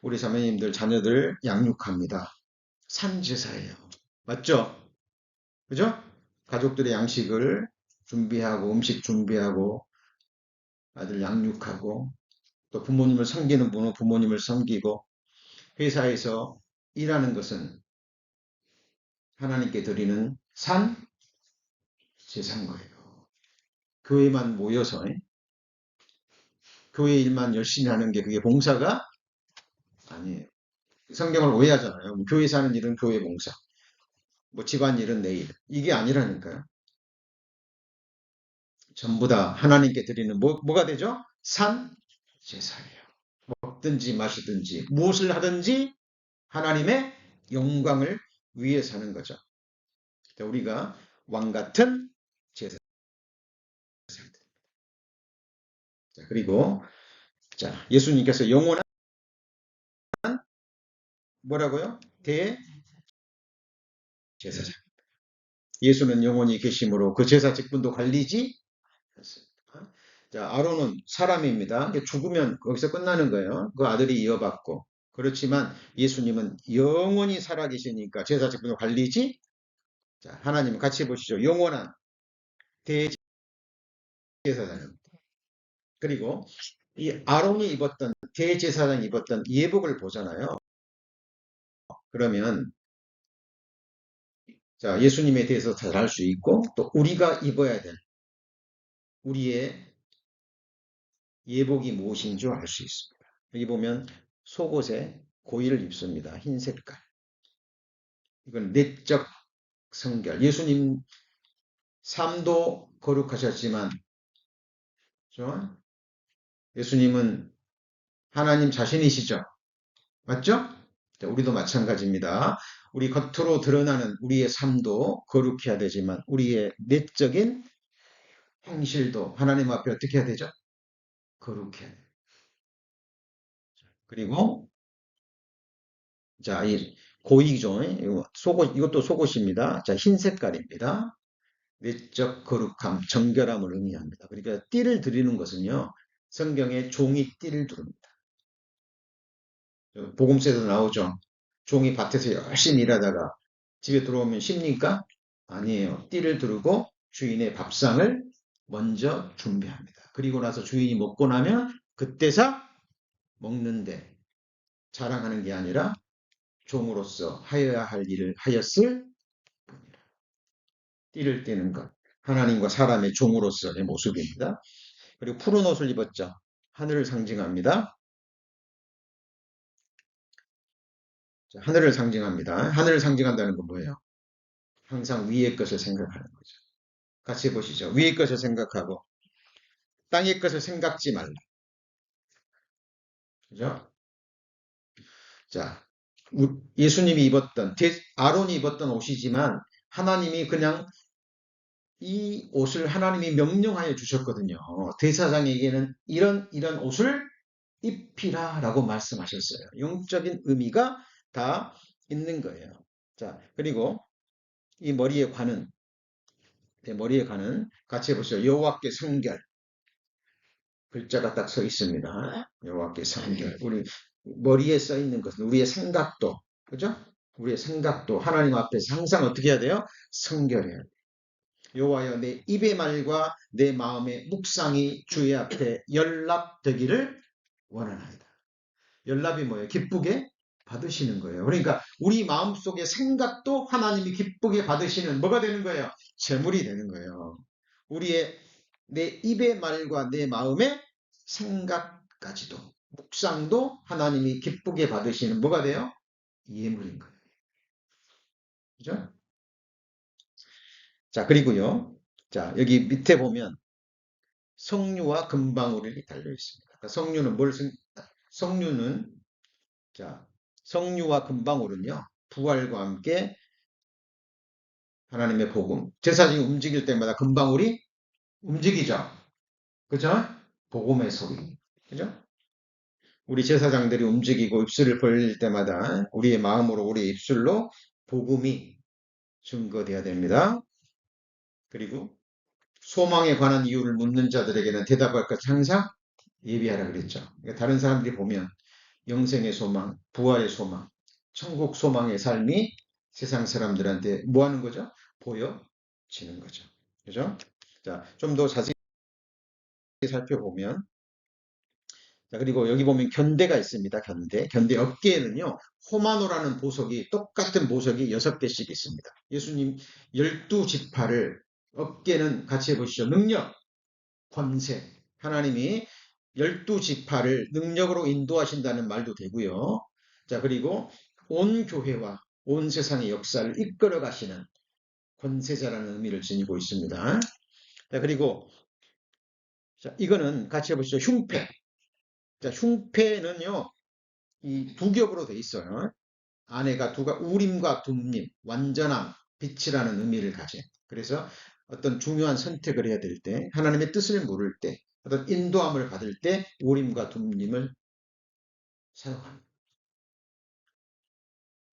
우리 자매님들 자녀들 양육합니다. 산제사예요. 맞죠? 그죠? 가족들의 양식을 준비하고 음식 준비하고 아들 양육하고 또 부모님을 섬기는 분은 부모님을 섬기고 회사에서 일하는 것은 하나님께 드리는 산 제사인 거예요. 교회만 모여서 교회 일만 열심히 하는 게 그게 봉사가 아니에요. 성경을 오해하잖아요. 교회에서 하는 일은 교회 봉사, 뭐 집안일은 내 일. 이게 아니라니까요. 전부 다 하나님께 드리는 뭐가 되죠? 산 제사예요. 먹든지 마시든지 무엇을 하든지 하나님의 영광을 위해서 하는 거죠. 우리가 왕 같은 제사. 그리고 자, 예수님께서 영원한 뭐라고요? 대제사장. 예수는 영원히 계심으로 그 제사 직분도 관리지 않습니다. 자, 아론은 사람입니다. 죽으면 거기서 끝나는 거예요. 그 아들이 이어받고. 그렇지만 예수님은 영원히 살아계시니까 제사 직분을 관리지. 자, 하나님 같이 보시죠. 영원한 대제사장. 그리고 이 아론이 입었던 대제사장이 입었던 예복을 보잖아요. 그러면 자, 예수님에 대해서 잘 알 수 있고 또 우리가 입어야 될 우리의 예복이 무엇인 줄 알 수 있습니다. 여기 보면 속옷에 고이를 입습니다. 흰 색깔. 이건 내적 성결. 예수님 삶도 거룩하셨지만 그렇죠? 예수님은 하나님 자신이시죠. 맞죠? 우리도 마찬가지입니다. 우리 겉으로 드러나는 우리의 삶도 거룩해야 되지만 우리의 내적인 행실도 하나님 앞에 어떻게 해야 되죠? 거룩해야 돼요. 그리고 자, 이 고이죠. 속옷, 이것도 속옷입니다. 자, 흰 색깔입니다. 내적 거룩함, 정결함을 의미합니다. 그러니까 띠를 드리는 것은요. 성경에 종이 띠를 두릅니다. 복음서에도 나오죠. 종이 밭에서 열심히 일하다가 집에 들어오면 쉽니까? 아니에요. 띠를 두르고 주인의 밥상을 먼저 준비합니다. 그리고 나서 주인이 먹고 나면 그때서 먹는데 자랑하는 게 아니라 종으로서 하여야 할 일을 하였을 뿐이라. 띠를 띠는 것. 하나님과 사람의 종으로서의 모습입니다. 그리고 푸른 옷을 입었죠. 하늘을 상징합니다. 자, 하늘을 상징합니다. 하늘을 상징한다는 건 뭐예요? 항상 위의 것을 생각하는 거죠. 같이 해보시죠. 위의 것을 생각하고 땅의 것을 생각지 말라. 그죠? 자, 예수님이 입었던, 아론이 입었던 옷이지만 하나님이 그냥 이 옷을 하나님이 명령하여 주셨거든요. 대사장에게는 이런 옷을 입히라라고 말씀하셨어요. 영적인 의미가 다 있는 거예요. 자, 그리고 이 머리에 관은 같이 해보세요. 여호와께 성결. 글자가 딱 서 있습니다. 여호와께 성결. 우리 머리에 써 있는 것은 우리의 생각도, 그죠? 우리의 생각도 하나님 앞에서 항상 어떻게 해야 돼요? 성결해야 돼요. 여호와여 내 입의 말과 내 마음의 묵상이 주의 앞에 연락되기를 원하나이다. 연락이 뭐예요? 기쁘게 받으시는 거예요. 그러니까 우리 마음속의 생각도 하나님이 기쁘게 받으시는 뭐가 되는 거예요? 제물이 되는 거예요. 우리의 내 입의 말과 내 마음의 생각까지도 묵상도 하나님이 기쁘게 받으시는 뭐가 돼요? 예물인 거예요. 그죠? 자, 그리고요. 자, 여기 밑에 보면 성류와 금방울이 달려 있습니다. 그러니까 성류는 자, 성류와 금방울은요. 부활과 함께 하나님의 복음. 제사장이 움직일 때마다 금방울이 움직이죠. 그죠? 복음의 소리. 그죠? 우리 제사장들이 움직이고 입술을 벌릴 때마다 우리의 마음으로 우리의 입술로 복음이 증거되어야 됩니다. 그리고 소망에 관한 이유를 묻는 자들에게는 대답할 것 항상 예비하라 그랬죠. 그러니까 다른 사람들이 보면 영생의 소망, 부활의 소망, 천국 소망의 삶이 세상 사람들한테 뭐 하는 거죠? 보여지는 거죠. 그죠? 자, 좀 더 자세히 살펴보면 자, 그리고 여기 보면 견대가 있습니다. 견대 어깨에는요. 호마노라는 보석이 똑같은 보석이 6개씩 있습니다. 예수님 12지파를 어깨는 같이 해보시죠. 능력, 권세. 하나님이 12지파를 능력으로 인도하신다는 말도 되고요. 자, 그리고 온 교회와 온 세상의 역사를 이끌어 가시는 권세자라는 의미를 지니고 있습니다. 자, 그리고 자, 이거는 같이 해보시죠. 흉패. 자, 흉패는요. 이 두 겹으로 돼 있어요. 안에가 우림과 둠림, 완전함, 빛이라는 의미를 가진. 그래서 어떤 중요한 선택을 해야 될 때, 하나님의 뜻을 물을 때, 어떤 인도함을 받을 때 우림과 둠림을 사용합니다.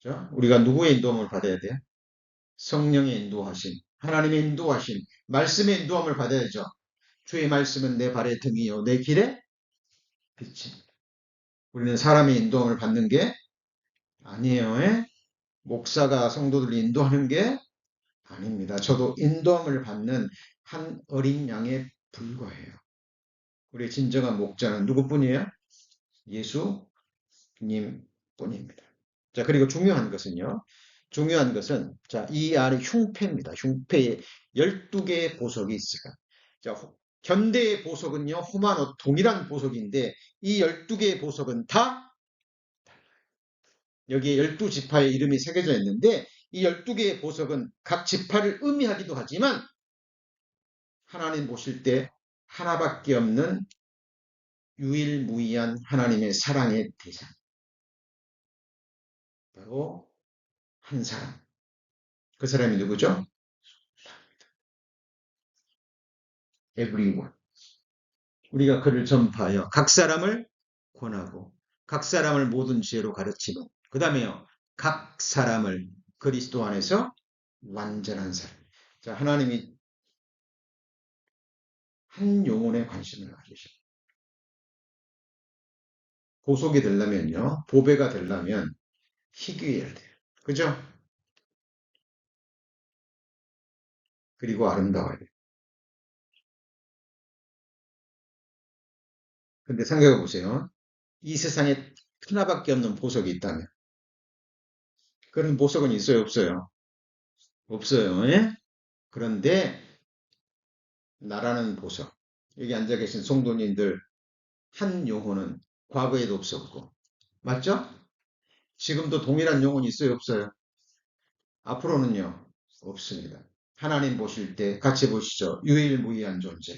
그렇죠? 우리가 누구의 인도함을 받아야 돼요? 성령의 인도하심, 하나님의 인도하심, 말씀의 인도함을 받아야죠. 주의 말씀은 내 발의 등이요, 내 길에 빛입니다. 우리는 사람의 인도함을 받는 게 아니에요. 목사가 성도들을 인도하는 게 아닙니다. 저도 인도함을 받는 한 어린 양에 불과해요. 우리의 진정한 목자는 누구뿐이에요? 예수님 뿐입니다. 자, 그리고 중요한 것은요. 중요한 것은 자, 이 안에 흉패입니다. 흉패에 12개의 보석이 있어요. 자, 현대의 보석은요. 호마노 동일한 보석인데 이 12개의 보석은 다 여기에 12지파의 이름이 새겨져 있는데 이 12개의 보석은 각 지파를 의미하기도 하지만 하나님 보실 때 하나밖에 없는 유일무이한 하나님의 사랑의 대상. 바로 한 사람. 그 사람이 누구죠? Everyone. 우리가 그를 전파하여 각 사람을 권하고 각 사람을 모든 지혜로 가르치는 그 다음에요. 각 사람을 그리스도 안에서 완전한 사람. 자, 하나님이 한 영혼에 관심을 가지십니다. 보속이 되려면요. 보배가 되려면 희귀해야 돼요. 그죠? 그리고 아름다워야 돼요. 근데 생각해 보세요. 이 세상에 하나밖에 없는 보석이 있다면 그런 보석은 있어요, 없어요? 없어요. 예? 그런데 나라는 보석. 여기 앉아 계신 성도님들 한 영혼은 과거에도 없었고, 맞죠? 지금도 동일한 영혼이 있어요, 없어요? 앞으로는요, 없습니다. 하나님 보실 때 같이 보시죠. 유일무이한 존재.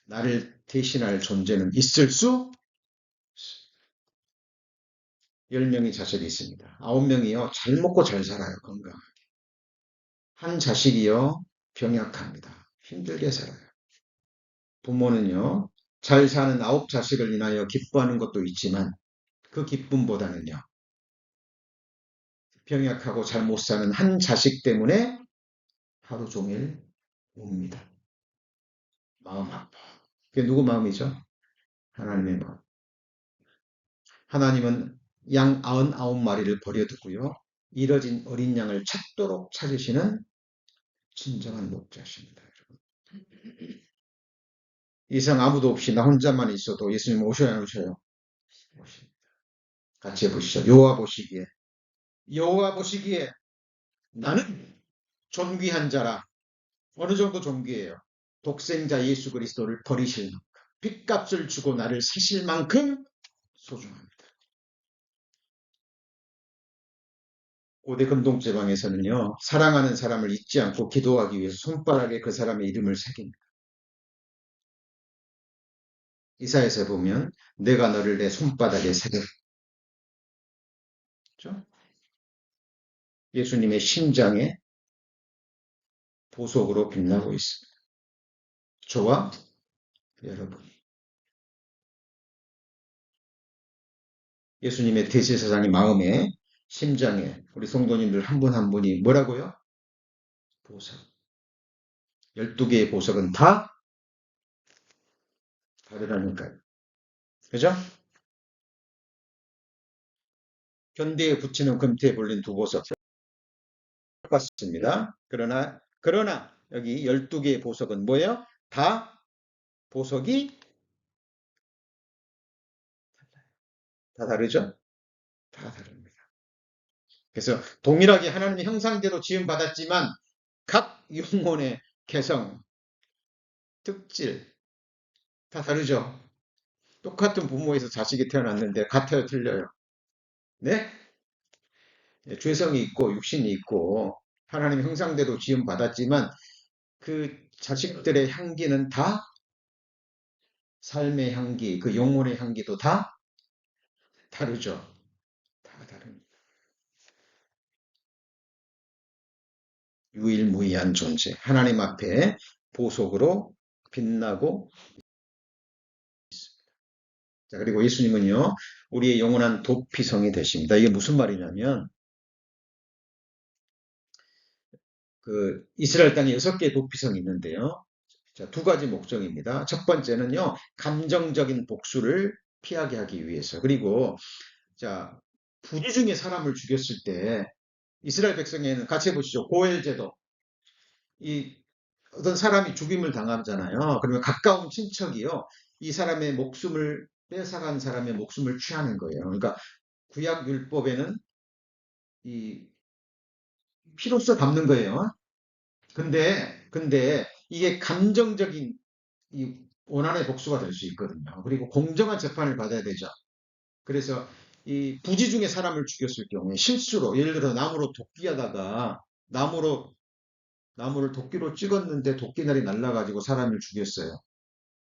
나를 대신할 존재는 있을 수 10명이 자식이 있습니다. 9명이요, 잘 먹고 잘 살아요, 건강하게. 한 자식이요, 병약합니다. 힘들게 살아요. 부모는요, 잘 사는 9자식을 인하여 기뻐하는 것도 있지만 그 기쁨보다는요, 병약하고 잘 못 사는 한 자식 때문에 하루 종일 웁니다. 마음 아파. 그게 누구 마음이죠? 하나님의 마음. 하나님은 양 99마리를 버려두고요. 잃어진 어린 양을 찾도록 찾으시는 진정한 목자십니다. 여러분. 이상 아무도 없이 나 혼자만 있어도 예수님 오셔야 안 오셔요? 오십니다. 같이 해보시죠. 여호와 보시기에 나는 존귀한 자라. 어느 정도 존귀해요? 독생자 예수 그리스도를 버리실 만큼, 핏값을 주고 나를 사실 만큼 소중합니다. 고대 금동제방에서는요, 사랑하는 사람을 잊지 않고 기도하기 위해서 손바닥에 그 사람의 이름을 새깁니다. 이사야서 보면 내가 너를 내 손바닥에 새겼죠. 예수님의 심장에 보석으로 빛나고 있습니다. 저와 여러분이. 예수님의 대제사장의 마음에, 심장에 우리 성도님들 한 분 한 분이 뭐라고요? 보석. 12개의 보석은 다 다르다니까요. 그죠? 견대에 붙이는 금태에 불린 두 보석 똑같습니다. 그러나 여기 12개의 보석은 뭐예요? 다 보석이 다 다르죠? 다 다릅니다. 그래서 동일하게 하나님의 형상대로 지음받았지만 각 영혼의 개성, 특질 다 다르죠? 똑같은 부모에서 자식이 태어났는데 같아요, 틀려요? 네? 죄성이 있고 육신이 있고 하나님의 형상대로 지음받았지만 그 자식들의 향기는 다 삶의 향기, 그 영혼의 향기도 다 다르죠. 다 다릅니다. 유일무이한 존재. 하나님 앞에 보석으로 빛나고 있습니다. 자, 그리고 예수님은요, 우리의 영원한 도피성이 되십니다. 이게 무슨 말이냐면, 그 이스라엘 땅에 6개의 도피성이 있는데요. 자, 두 가지 목적입니다. 첫 번째는요, 감정적인 복수를 피하게 하기 위해서. 그리고, 자, 부지 중에 사람을 죽였을 때, 이스라엘 백성에는 같이 해보시죠. 고엘제도. 이 어떤 사람이 죽임을 당하잖아요. 그러면 가까운 친척이요. 이 사람의 목숨을 뺏어간 사람의 목숨을 취하는 거예요. 그러니까 구약 율법에는 이 피로써 담는 거예요. 근데 이게 감정적인 이 원한의 복수가 될 수 있거든요. 그리고 공정한 재판을 받아야 되죠. 그래서 이 부지 중에 사람을 죽였을 경우에 실수로 예를 들어 나무로 도끼하다가 나무를 도끼로 찍었는데 도끼날이 날라가지고 사람을 죽였어요.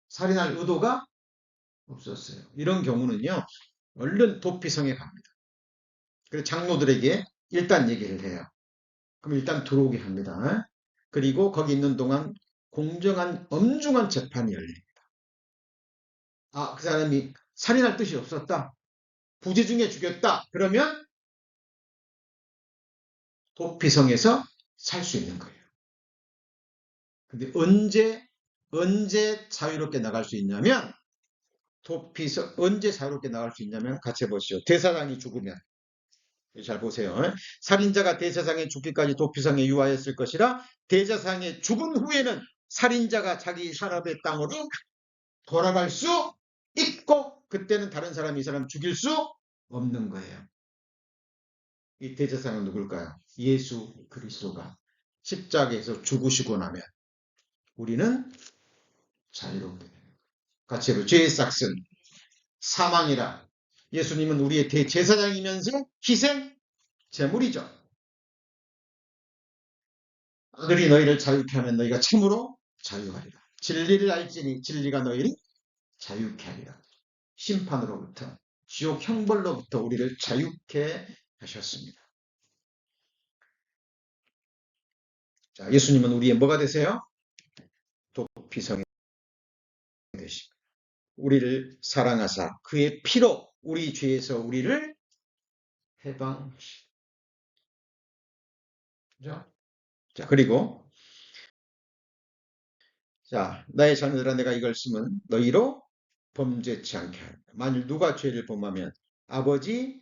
살인할 의도가 없었어요. 이런 경우는요, 얼른 도피성에 갑니다. 그래서 장로들에게 일단 얘기를 해요. 그럼 일단 들어오게 합니다. 그리고 거기 있는 동안 공정한 엄중한 재판이 열립니다. 아, 그 사람이 살인할 뜻이 없었다. 부재 중에 죽였다. 그러면 도피성에서 살 수 있는 거예요. 근데 언제 자유롭게 나갈 수 있냐면 언제 자유롭게 나갈 수 있냐면 같이 해보시죠. 대사장이 죽으면 잘 보세요. 살인자가 대제사장에 죽기까지 도피성에 유하였을 것이라 대제사장에 죽은 후에는 살인자가 자기 산업의 땅으로 돌아갈 수 있고 그때는 다른 사람이 이 사람 죽일 수 없는 거예요. 이 대제사장은 누굴까요? 예수 그리스도가 십자가에서 죽으시고 나면 우리는 자유롭게 됩니다. 같이 해보 죄의 삭은 사망이라. 예수님은 우리의 대제사장이면서 희생 제물이죠. 아들이 너희를 자유케 하면 너희가 참으로 자유하리라. 진리를 알지니 진리가 너희를 자유케 하리라. 심판으로부터 지옥 형벌로부터 우리를 자유케 하셨습니다. 자, 예수님은 우리의 뭐가 되세요? 도피성이 되십니다. 우리를 사랑하사 그의 피로 우리 죄에서 우리를 해방하십니다. 자, 그리고 자, 나의 자녀들아 내가 이걸 쓰면 너희로 범죄치 않게 하라. 만일 누가 죄를 범하면 아버지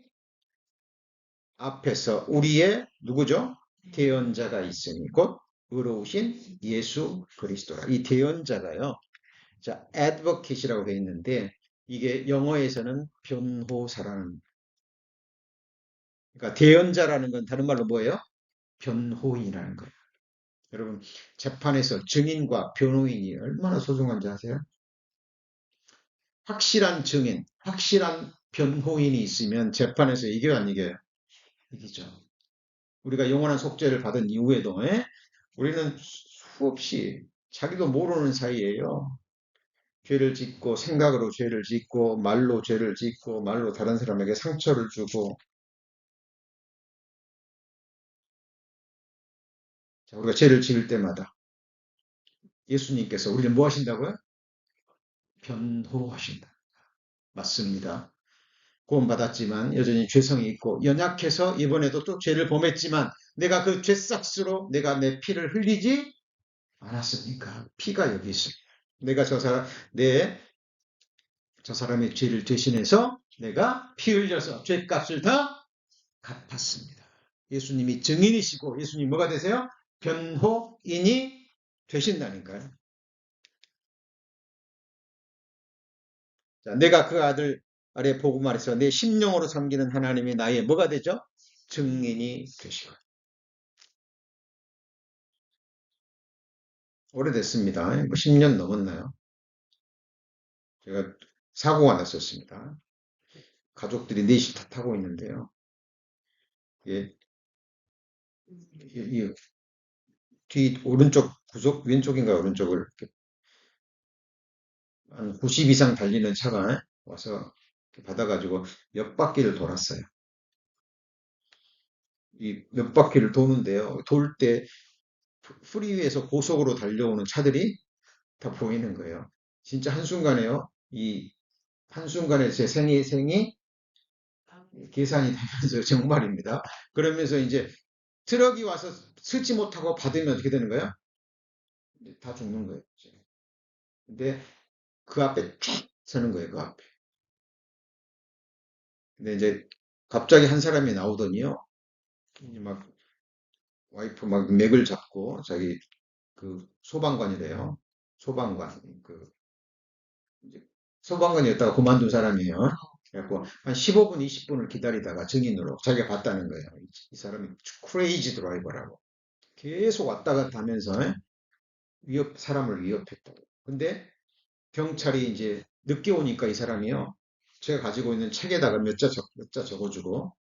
앞에서 우리의 누구죠? 대언자가 있으니 곧 의로우신 예수 그리스도라. 이 대언자가요. 자, advocate이라고 되어 있는데 이게 영어에서는 변호사라는, 그러니까 대언자라는 건 다른 말로 뭐예요? 변호인이라는 거예요. 여러분, 재판에서 증인과 변호인이 얼마나 소중한지 아세요? 확실한 증인, 확실한 변호인이 있으면 재판에서 이겨요, 안 이겨요? 이기죠. 우리가 영원한 속죄를 받은 이후에도 우리는 수없이 자기도 모르는 사이에요. 죄를 짓고 생각으로 죄를 짓고 말로 죄를 짓고 말로 다른 사람에게 상처를 주고. 자, 우리가 죄를 지을 때마다 예수님께서 우리를 뭐 하신다고요? 변호하신다. 맞습니다. 구원받았지만 여전히 죄성이 있고 연약해서 이번에도 또 죄를 범했지만 내가 그 죄싹스로 내가 내 피를 흘리지 않았습니까? 피가 여기 있습니다. 내가 저 사람의 죄를 대신해서 내가 피 흘려서 죄값을 다 갚았습니다. 예수님이 증인이시고 예수님 뭐가 되세요? 변호인이 되신다니까요. 자, 내가 그 아들 아래 복음 아래서 내 심령으로 섬기는 하나님이 나의 뭐가 되죠? 증인이 되시고. 오래됐습니다. 뭐 10년 넘었나요? 제가 사고가 났었습니다. 가족들이 넷이 다 타고 있는데요. 예, 뒤 오른쪽 구석 왼쪽인가 오른쪽을 한 90 이상 달리는 차가 와서 받아가지고 몇 바퀴를 돌았어요. 이 몇 바퀴를 도는데요. 돌 때 프리위에서 고속으로 달려오는 차들이 다 보이는 거예요. 진짜 한순간에요. 이 한순간에 제 생이 계산이 되면서 정말입니다. 그러면서 이제 트럭이 와서 서지 못하고 받으면 어떻게 되는 거예요? 다 죽는 거예요. 근데 그 앞에 쫙 서는 거예요. 그 앞에. 근데 이제 갑자기 한 사람이 나오더니요. 막 와이프 막 맥을 잡고 자기 그 소방관이래요. 소방관. 그 이제 소방관이었다가 그만둔 사람이에요. 그래갖고 한 15분, 20분을 기다리다가 증인으로 자기가 봤다는 거예요. 이 사람이 크레이지 드라이버라고. 계속 왔다 갔다 하면서 사람을 위협했다고. 근데 경찰이 이제 늦게 오니까 이 사람이요. 제가 가지고 있는 책에다가 몇 자 적어주고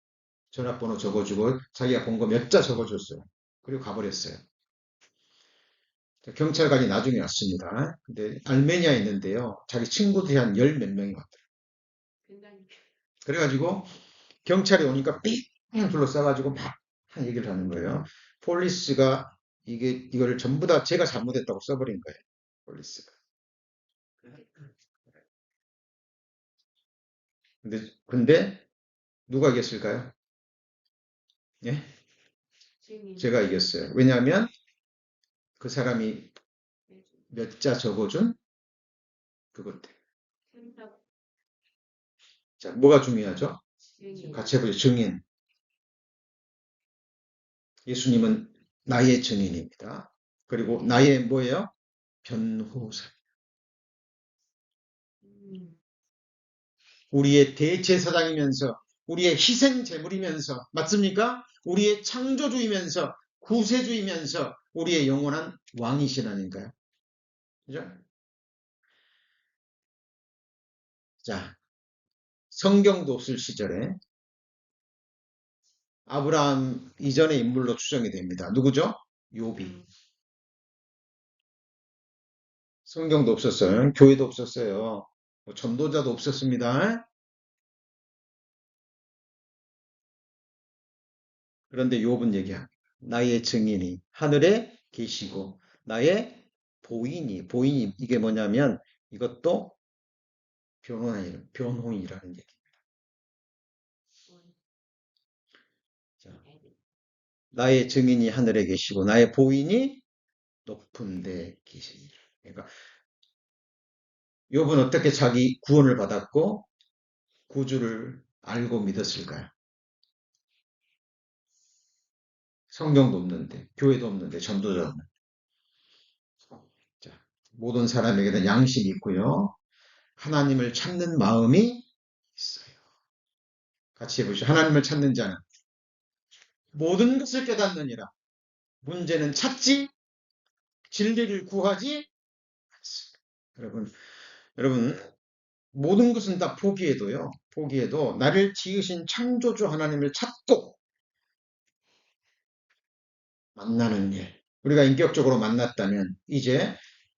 전화번호 적어주고 자기가 본 거 몇 자 적어줬어요. 그리고 가버렸어요. 경찰관이 나중에 왔습니다. 근데 알메니아에 있는데요. 자기 친구들이 한 열 몇 명이 왔더라고요. 그래가지고 경찰이 오니까 삥 둘러싸가지고 막 한 얘기를 하는 거예요. 폴리스가 이거를 전부 다 제가 잘못했다고 써버린 거예요. 폴리스가. 근데 누가 이겼을까요? 예? 제가 이겼어요. 왜냐하면 그 사람이 몇 자 적어준 그것 때문에. 자, 뭐가 중요하죠? 같이 해보죠. 증인. 예수님은 나의 증인입니다. 그리고 나의 뭐예요? 변호사. 우리의 대제사장이면서 우리의 희생 제물이면서 맞습니까? 우리의 창조주이면서 구세주이면서 우리의 영원한 왕이시라니까요. 그죠? 자, 성경도 없을 시절에 아브라함 이전의 인물로 추정이 됩니다. 누구죠? 욥이. 성경도 없었어요. 교회도 없었어요. 뭐 전도자도 없었습니다. 그런데 욥은 얘기합니다. 나의 증인이 하늘에 계시고 나의 보인이 이게 뭐냐면 이것도 변호인이라는 얘기. 자, 나의 증인이 하늘에 계시고 나의 보인이 높은 데 계시니라. 그러니까 욥은 어떻게 자기 구원을 받았고 구주를 알고 믿었을까요? 성경도 없는데, 교회도 없는데, 전도자 없는데. 자, 모든 사람에게는 양심이 있고요. 하나님을 찾는 마음이 있어요. 같이 해보시죠. 하나님을 찾는 자는 모든 것을 깨닫느니라. 문제는 찾지, 진리를 구하지 않습니다. 여러분, 모든 것은 다 포기해도 나를 지으신 창조주 하나님을 찾고 만나는 일. 우리가 인격적으로 만났다면 이제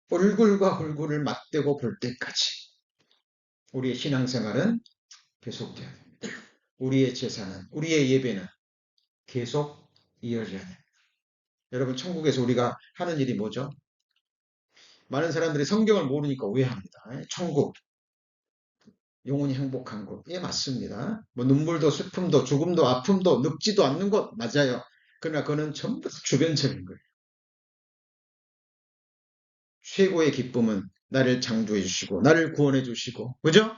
얼굴과 얼굴을 맞대고 볼 때까지 우리의 신앙생활은 계속돼야 됩니다. 우리의 제사는, 우리의 예배는 계속 이어져야 됩니다. 여러분, 천국에서 우리가 하는 일이 뭐죠? 많은 사람들이 성경을 모르니까 오해합니다. 천국, 영원히 행복한 곳. 예, 맞습니다. 뭐 눈물도 슬픔도 죽음도 아픔도 늙지도 않는 것 맞아요. 그러나 그는 전부 주변적인 거예요. 최고의 기쁨은 나를 창조해 주시고 나를 구원해 주시고 그죠?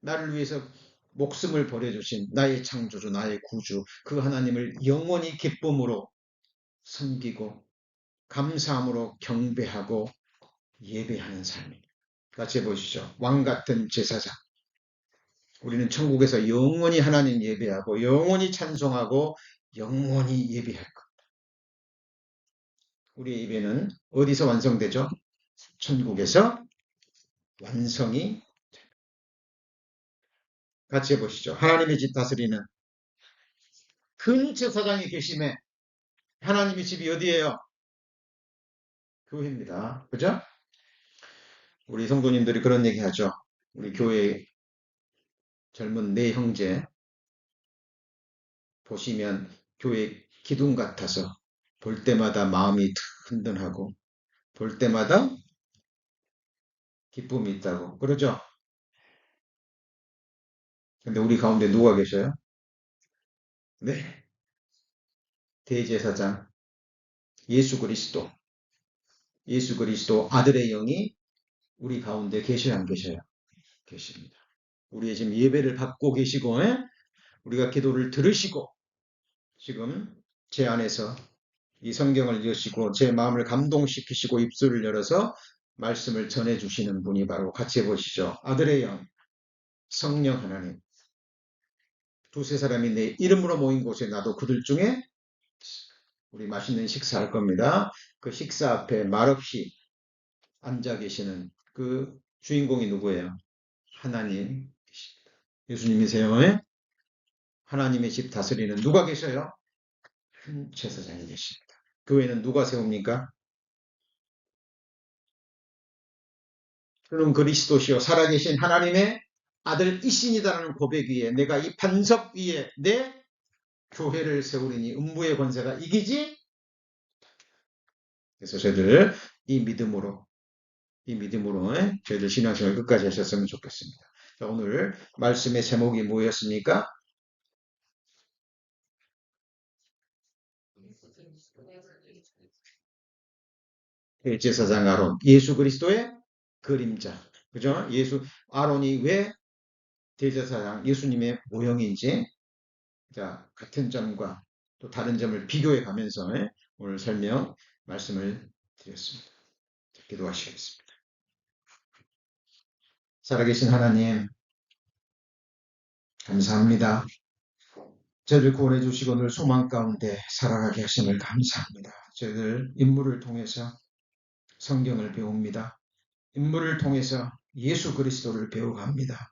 나를 위해서 목숨을 버려주신 나의 창조주 나의 구주 그 하나님을 영원히 기쁨으로 섬기고 감사함으로 경배하고 예배하는 삶입니다. 같이 해보시죠. 왕같은 제사장. 우리는 천국에서 영원히 하나님 예배하고 영원히 찬송하고 영원히 예배할 것. 우리의 예배는 어디서 완성되죠? 천국에서 완성이. 같이 해보시죠. 하나님의 집 다스리는 큰 제사장이 계심에 하나님의 집이 어디예요? 교회입니다. 그죠? 우리 성도님들이 그런 얘기 하죠. 우리 교회 젊은 내 형제 보시면 교회 기둥 같아서 볼 때마다 마음이 든든하고 볼 때마다 기쁨이 있다고 그러죠. 근데 우리 가운데 누가 계셔요? 네, 대제사장 예수 그리스도 아들의 영이 우리 가운데 계셔야 안 계셔요? 계십니다. 우리의 지금 예배를 받고 계시고 우리가 기도를 들으시고 지금 제 안에서 이 성경을 여시고 제 마음을 감동시키시고 입술을 열어서 말씀을 전해주시는 분이 바로 같이 해보시죠. 아들의 영, 성령 하나님. 두세 사람이 내 이름으로 모인 곳에 나도 그들 중에 우리 맛있는 식사할 겁니다. 그 식사 앞에 말없이 앉아 계시는 그 주인공이 누구예요? 하나님이십니다. 예수님이세요. 하나님의 집 다스리는 누가 계셔요? 큰 제사장이 계십니다. 교회는 누가 세웁니까? 그는 그리스도시요 살아계신 하나님의 아들이신이다라는 고백 위에 내가 이 반석 위에 내 교회를 세우리니 음부의 권세가 이기지. 그래서 저희들 이 믿음으로 저희들 신앙생활 끝까지 하셨으면 좋겠습니다. 자, 오늘 말씀의 제목이 뭐였습니까? 대제사장 아론, 예수 그리스도의 그림자. 그죠? 아론이 왜 대제사장 예수님의 모형인지 자, 같은 점과 또 다른 점을 비교해 가면서 오늘 말씀을 드렸습니다. 자, 기도하시겠습니다. 살아계신 하나님, 감사합니다. 저를 구원해 주시고 늘 소망 가운데 살아가게 하심을 감사합니다. 저희들 인물을 통해서 성경을 배웁니다. 인물을 통해서 예수 그리스도를 배워갑니다.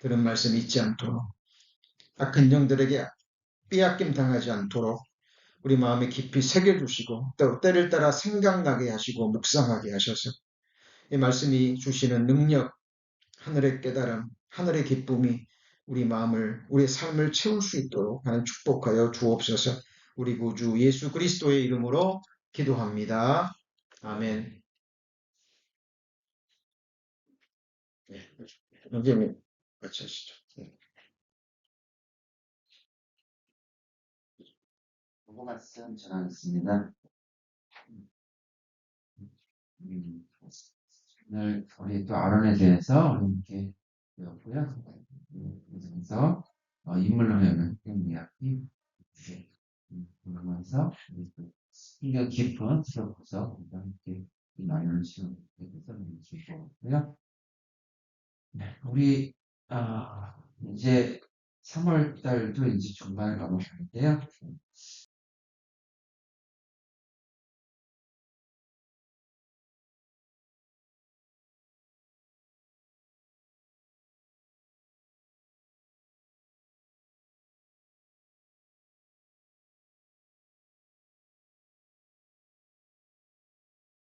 그런 말씀 잊지 않도록 악한 영들에게 빼앗김 당하지 않도록 우리 마음에 깊이 새겨주시고 또 때를 따라 생각나게 하시고 묵상하게 하셔서 이 말씀이 주시는 능력, 하늘의 깨달음, 하늘의 기쁨이 우리 마음을, 우리 삶을 채울 수 있도록 하는 축복하여 주옵소서. 우리 구주 예수 그리스도의 이름으로 기도합니다. 아멘. 네, 선생님 같이 하시죠. 정보 말씀 전하겠습니다. 오늘 우리 또 아론에 대해서 이렇게 배웠고요. 그래서 인물론의 이야기 보면서 신경 깊은 수업에서 함께 이 나열을 지금 설명해 주실 거고요. 네, 우리 이제 3월 달도 이제 중반을 넘어가는데요.